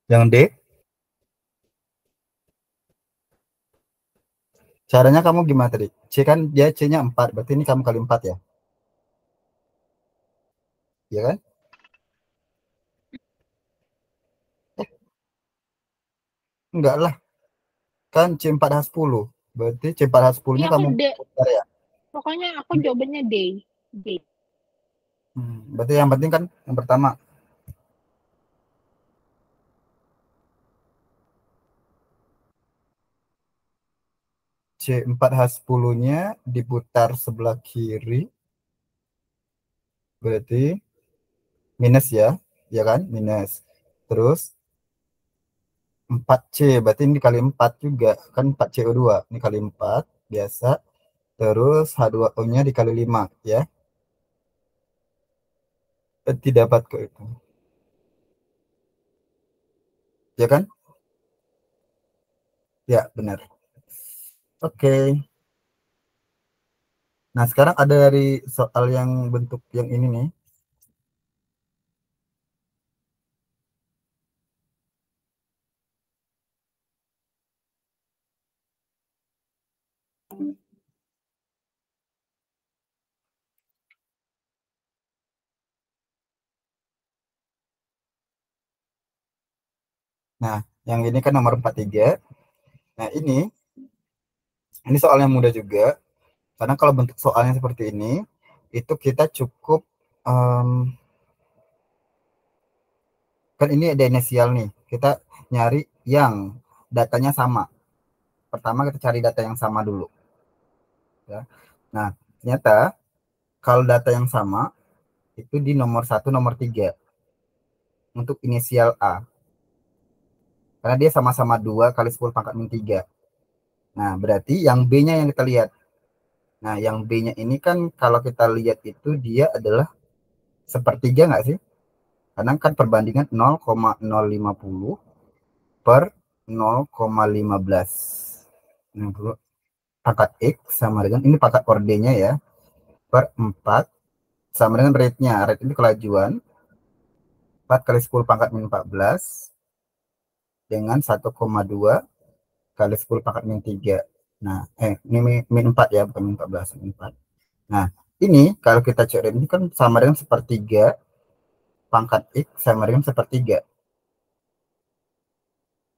Yang D, caranya kamu gimana tadi? C kan dia C-nya 4, berarti ini kamu kali 4 ya? Iya kan? Enggak lah, kan C4H10. Berarti C4H10-nya Iya aku kamu D. putar ya? Pokoknya aku jawabannya D. D. Berarti yang penting kan yang pertama C4H10-nya diputar sebelah kiri, berarti minus ya, ya kan? Minus. Terus 4C, berarti ini dikali 4 juga, kan 4CO2. Ini kali 4, biasa. Terus H2O-nya dikali 5, ya. Tidak dapat ke itu. Ya kan? Ya, benar. Oke. Nah, sekarang ada dari soal yang bentuk yang ini nih. Nah, yang ini kan nomor 43. Nah, ini soal yang mudah juga. Karena kalau bentuk soalnya seperti ini, itu kita cukup, em, kan ini ada inisial nih. Kita nyari yang datanya sama. Pertama kita cari data yang sama dulu. Ya. Nah, ternyata kalau data yang sama, itu di nomor 1, nomor 3. Untuk inisial A. Karena dia sama-sama 2 kali 10 pangkat min 3. Nah, berarti yang B-nya yang kita lihat. Nah, yang B-nya ini kan kalau kita lihat itu dia adalah sepertiga nggak sih? Karena kan perbandingan 0,050 per 0,15. Nah, pangkat X sama dengan, ini pangkat ordenya ya, per 4 sama dengan rate-nya. Rate itu kelajuan. 4 kali 10 pangkat min 14 dengan 1,2 kali 10 pangkat min 3. Nah, ini min 4 ya, bukan min 14, min 4. Nah, ini kalau kita cek ini kan sama dengan sepertiga pangkat X sama dengan sepertiga.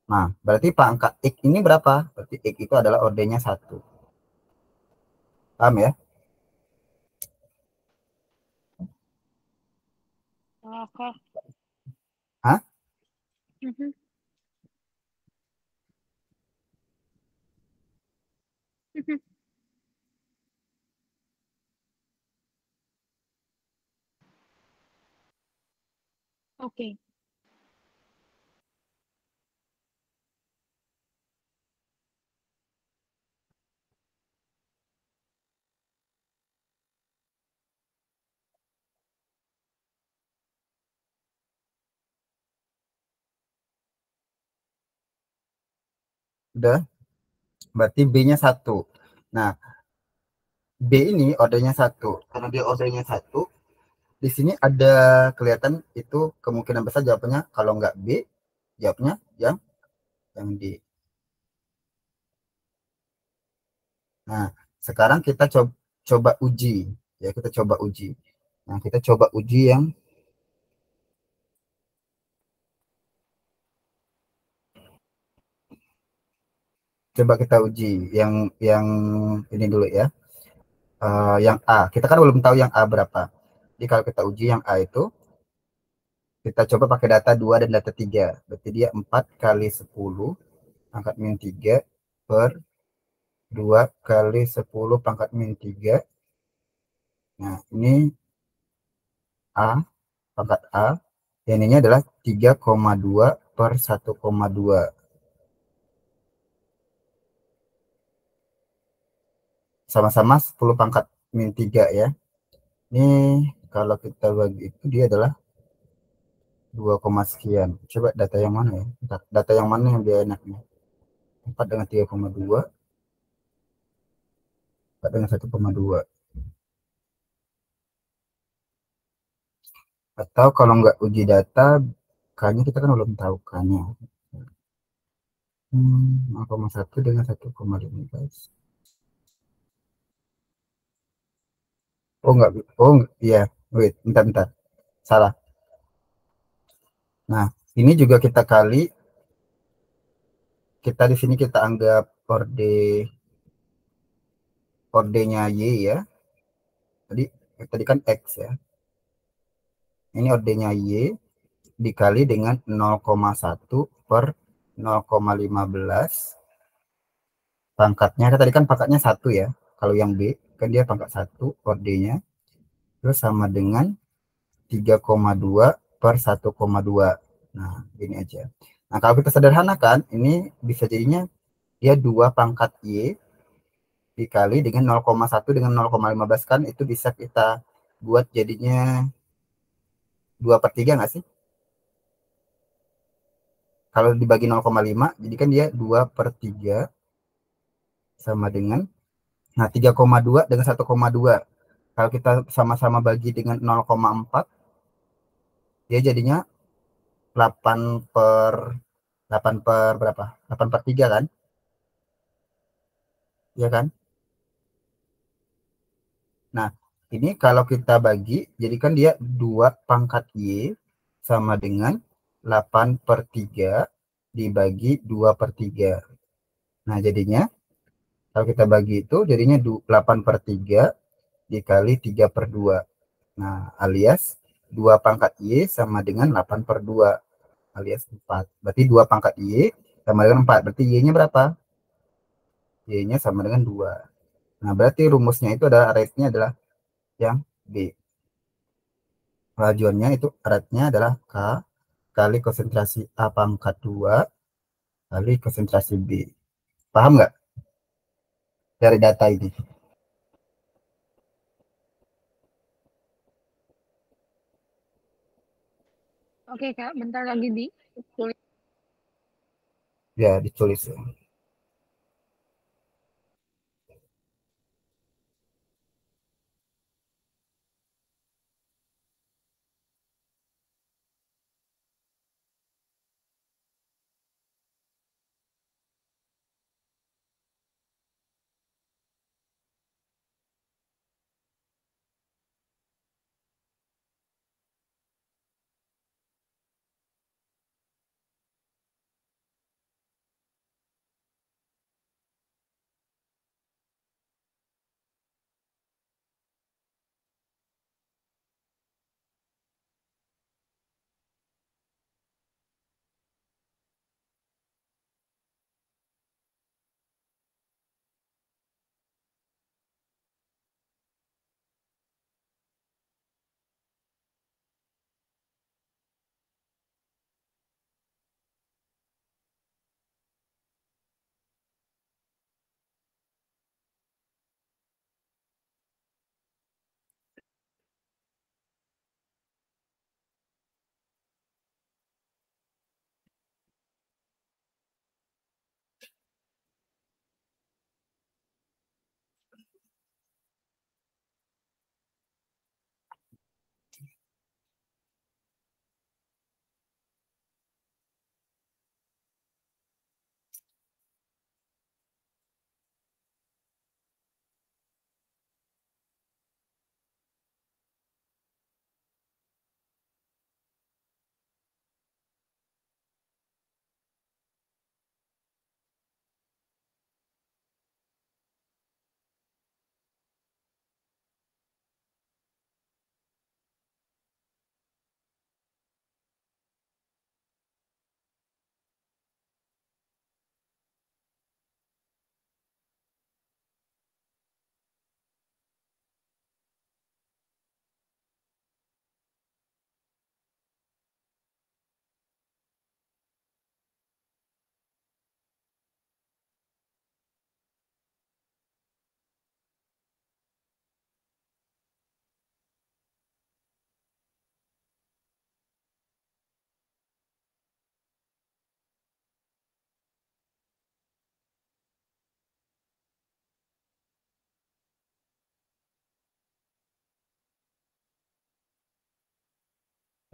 Nah, berarti pangkat X ini berapa? Berarti X itu adalah ordernya 1. Paham ya? Oke. Hah? Mhm. Mhm. Oke. Udah. Berarti B-nya 1. Nah, B ini ordernya 1. Karena dia ordernya 1, di sini ada kelihatan itu kemungkinan besar jawabannya kalau nggak B, jawabnya yang D. Nah, sekarang kita coba uji. Ya, kita coba uji. Nah, kita coba uji yang coba kita uji yang ini dulu ya. Yang A. Kita kan belum tahu yang A berapa. Jadi kalau kita uji yang A itu, kita coba pakai data 2 dan data 3. Berarti dia 4 kali 10 pangkat min 3 per 2 kali 10 pangkat min 3. Nah, ini A, pangkat A. Dan ini adalah 3,2 per 1,2. Sama-sama 10 pangkat min 3 ya. Ini kalau kita bagi itu dia adalah 2, sekian. Coba data yang mana ya? Data yang mana yang dia enaknya? 4 dengan 3,2, 4 dengan 1,2. Atau kalau nggak uji data, kayaknya kita kan belum tahu kayaknya. 0,1 dengan 1,5 guys. Oh enggak, iya, wait, bentar, salah. Nah, ini juga kita kali, kita di sini kita anggap ordenya Y ya. Tadi tadi kan X ya. Ini ordenya Y dikali dengan 0,1 per 0,15 pangkatnya. Tadi kan pangkatnya 1 ya. Kalau yang B kan dia pangkat 1 ordenya. Terus sama dengan 3,2 per 1,2. Nah, ini aja. Nah, kalau kita sederhanakan, ini bisa jadinya dia 2 pangkat Y dikali dengan 0,1 dengan 0,15 kan itu bisa kita buat jadinya 2/3 nggak sih? Kalau dibagi 0,5, jadi kan dia 2/3 sama dengan, nah 3,2 dengan 1,2. Kalau kita sama-sama bagi dengan 0,4, dia jadinya 8 per 8 per berapa? 8/3 kan? Ya kan? Nah, ini kalau kita bagi, jadi kan dia 2 pangkat Y sama dengan 8/3 dibagi 2/3. Nah, jadinya kalau kita bagi itu jadinya 8/3 dikali 3/2. Nah, alias 2 pangkat Y sama dengan 8/2 alias 4. Berarti 2 pangkat Y sama dengan 4. Berarti Y-nya berapa? Y-nya sama dengan 2. Nah, berarti rumusnya itu adalah rate-nya adalah yang B. Lajuannya itu rate-nya adalah K kali konsentrasi A pangkat 2 kali konsentrasi B. Paham nggak dari data ini? Oke, Kak, bentar lagi di tulis. Ya, ditulis ya.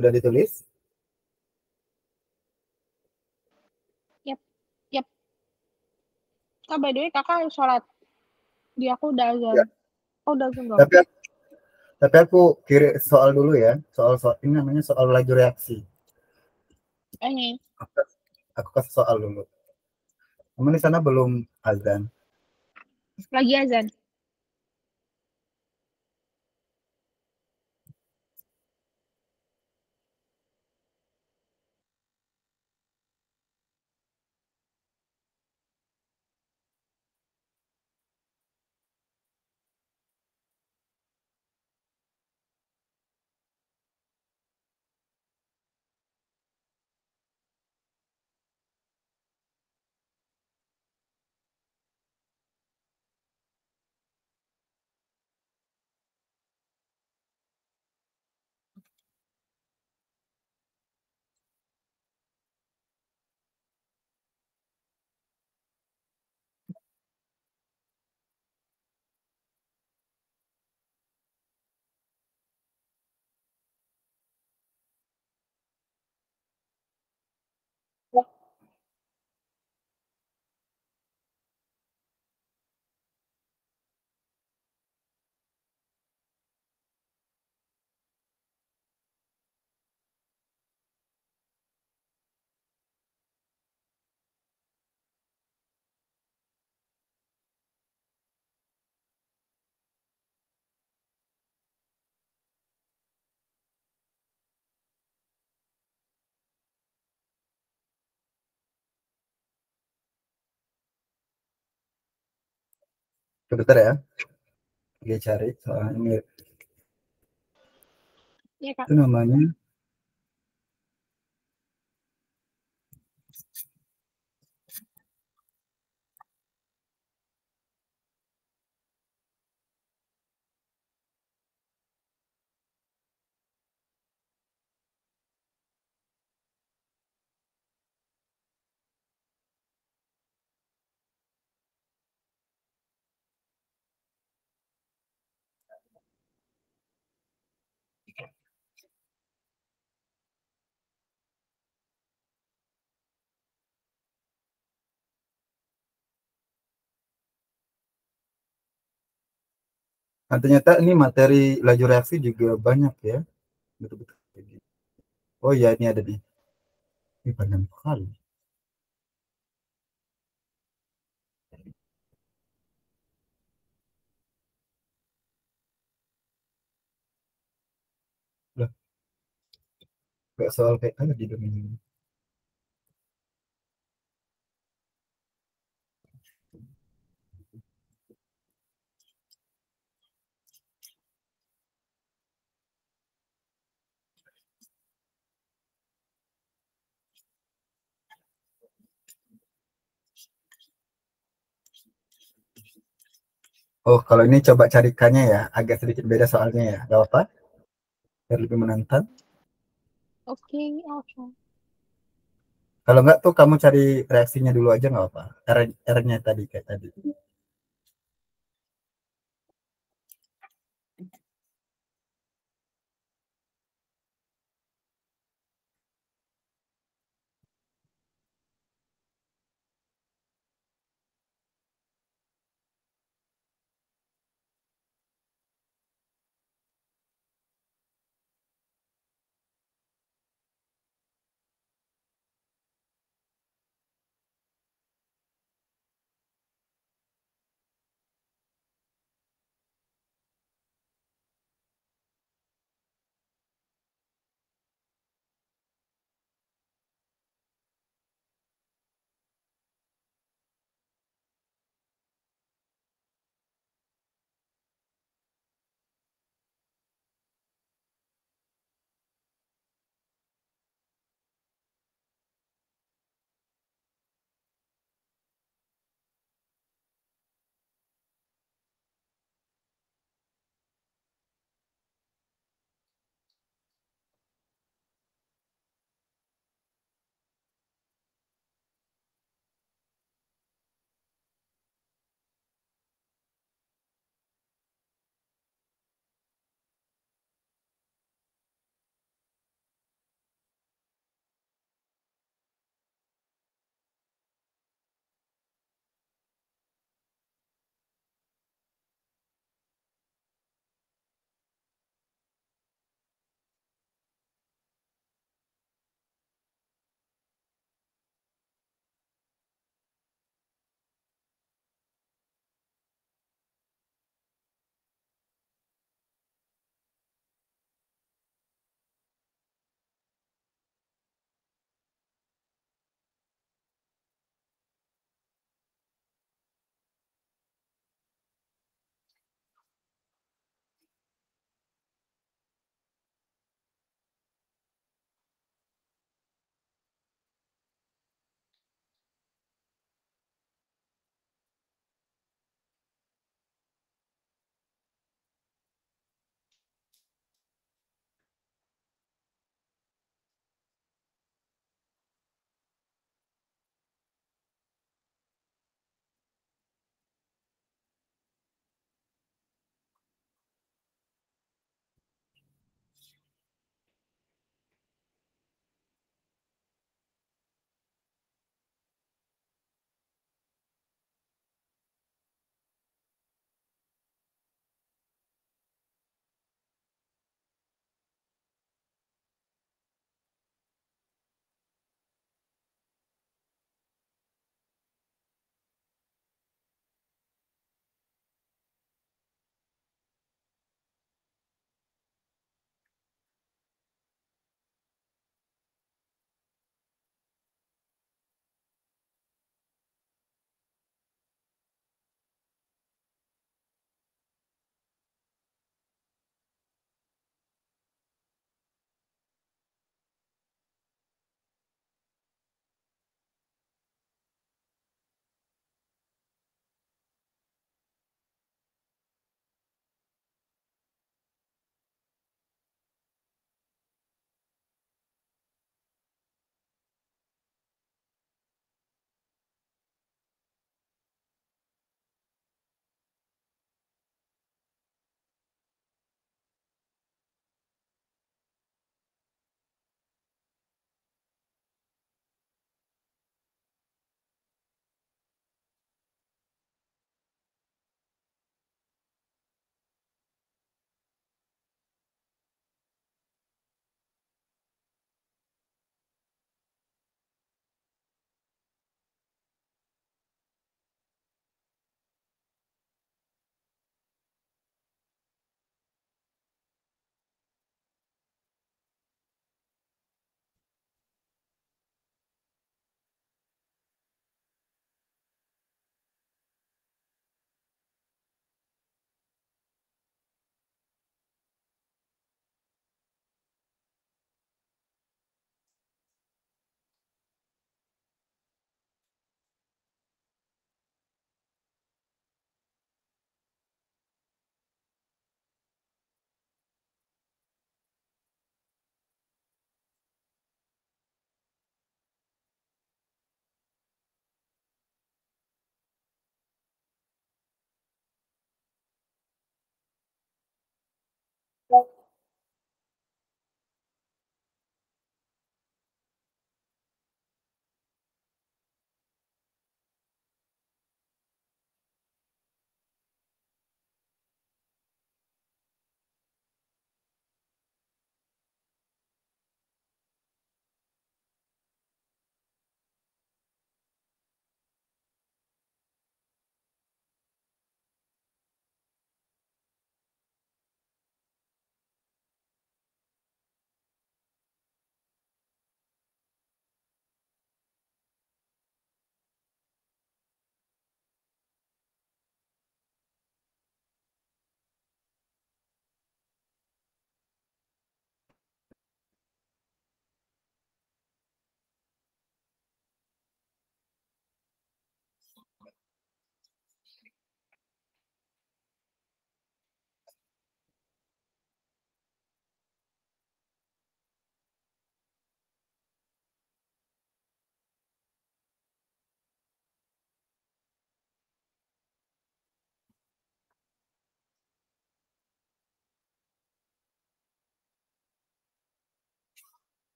Udah ditulis? Yap, yap. Oh, by the way, kakak harus sholat. Di aku udah azan. Ya. Oh, udah azan belum? Tapi tapi aku kira soal dulu ya. Soal ini namanya soal laju reaksi. Ini, Aku kasih soal dulu. Kamu di sana belum azan. lagi azan. Sebentar ya. Lagi cari soal ini. Iya, Kak. Itu namanya. Nah, ternyata ini materi laju reaksi juga banyak ya. Betul-betul. Oh iya, ini ada nih. Ini banyak sekali. Lah, kayak soal kayak tadi dong ini. Oh, kalau ini coba carikannya ya. Agak sedikit beda soalnya ya. Gak apa-apa. Biar lebih menantang. Oke, oke. Kalau nggak tuh kamu cari reaksinya dulu aja nggak apa-apa. R-nya tadi kayak tadi.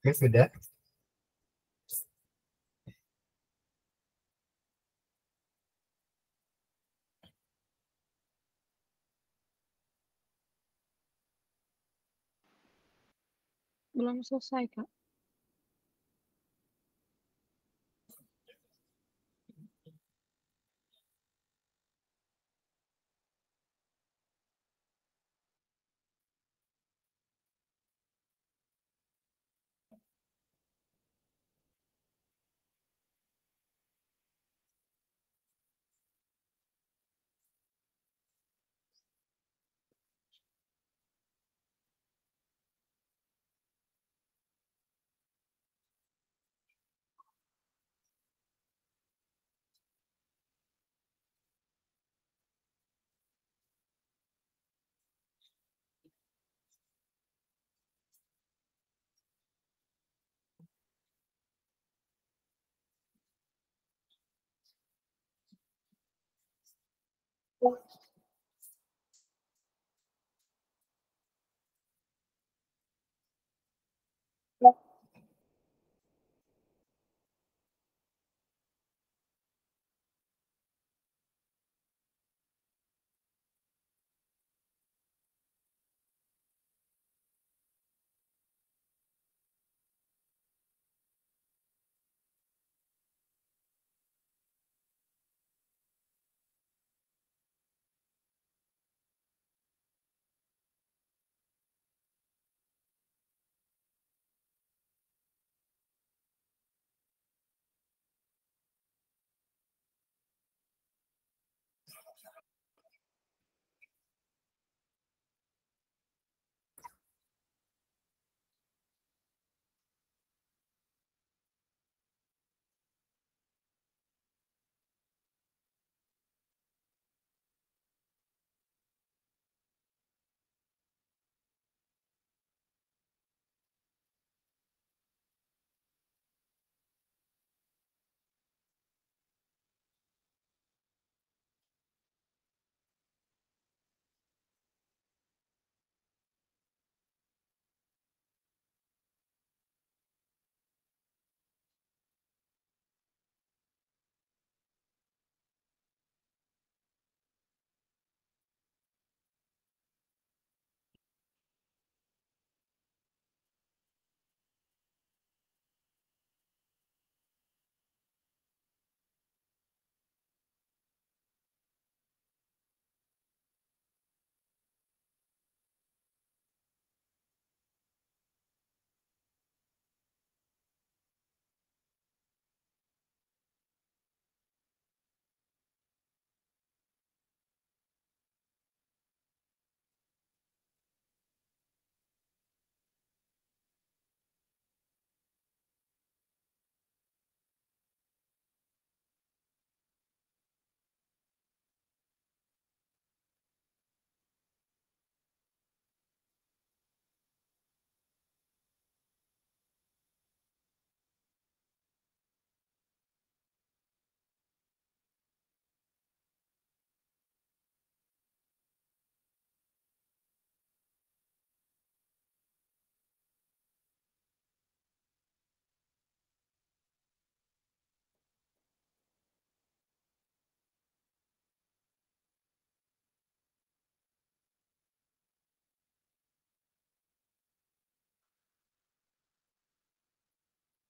Ya sudah. Belum selesai, Kak.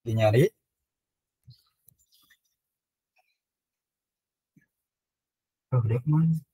Dinyari. Oh, dia kemana?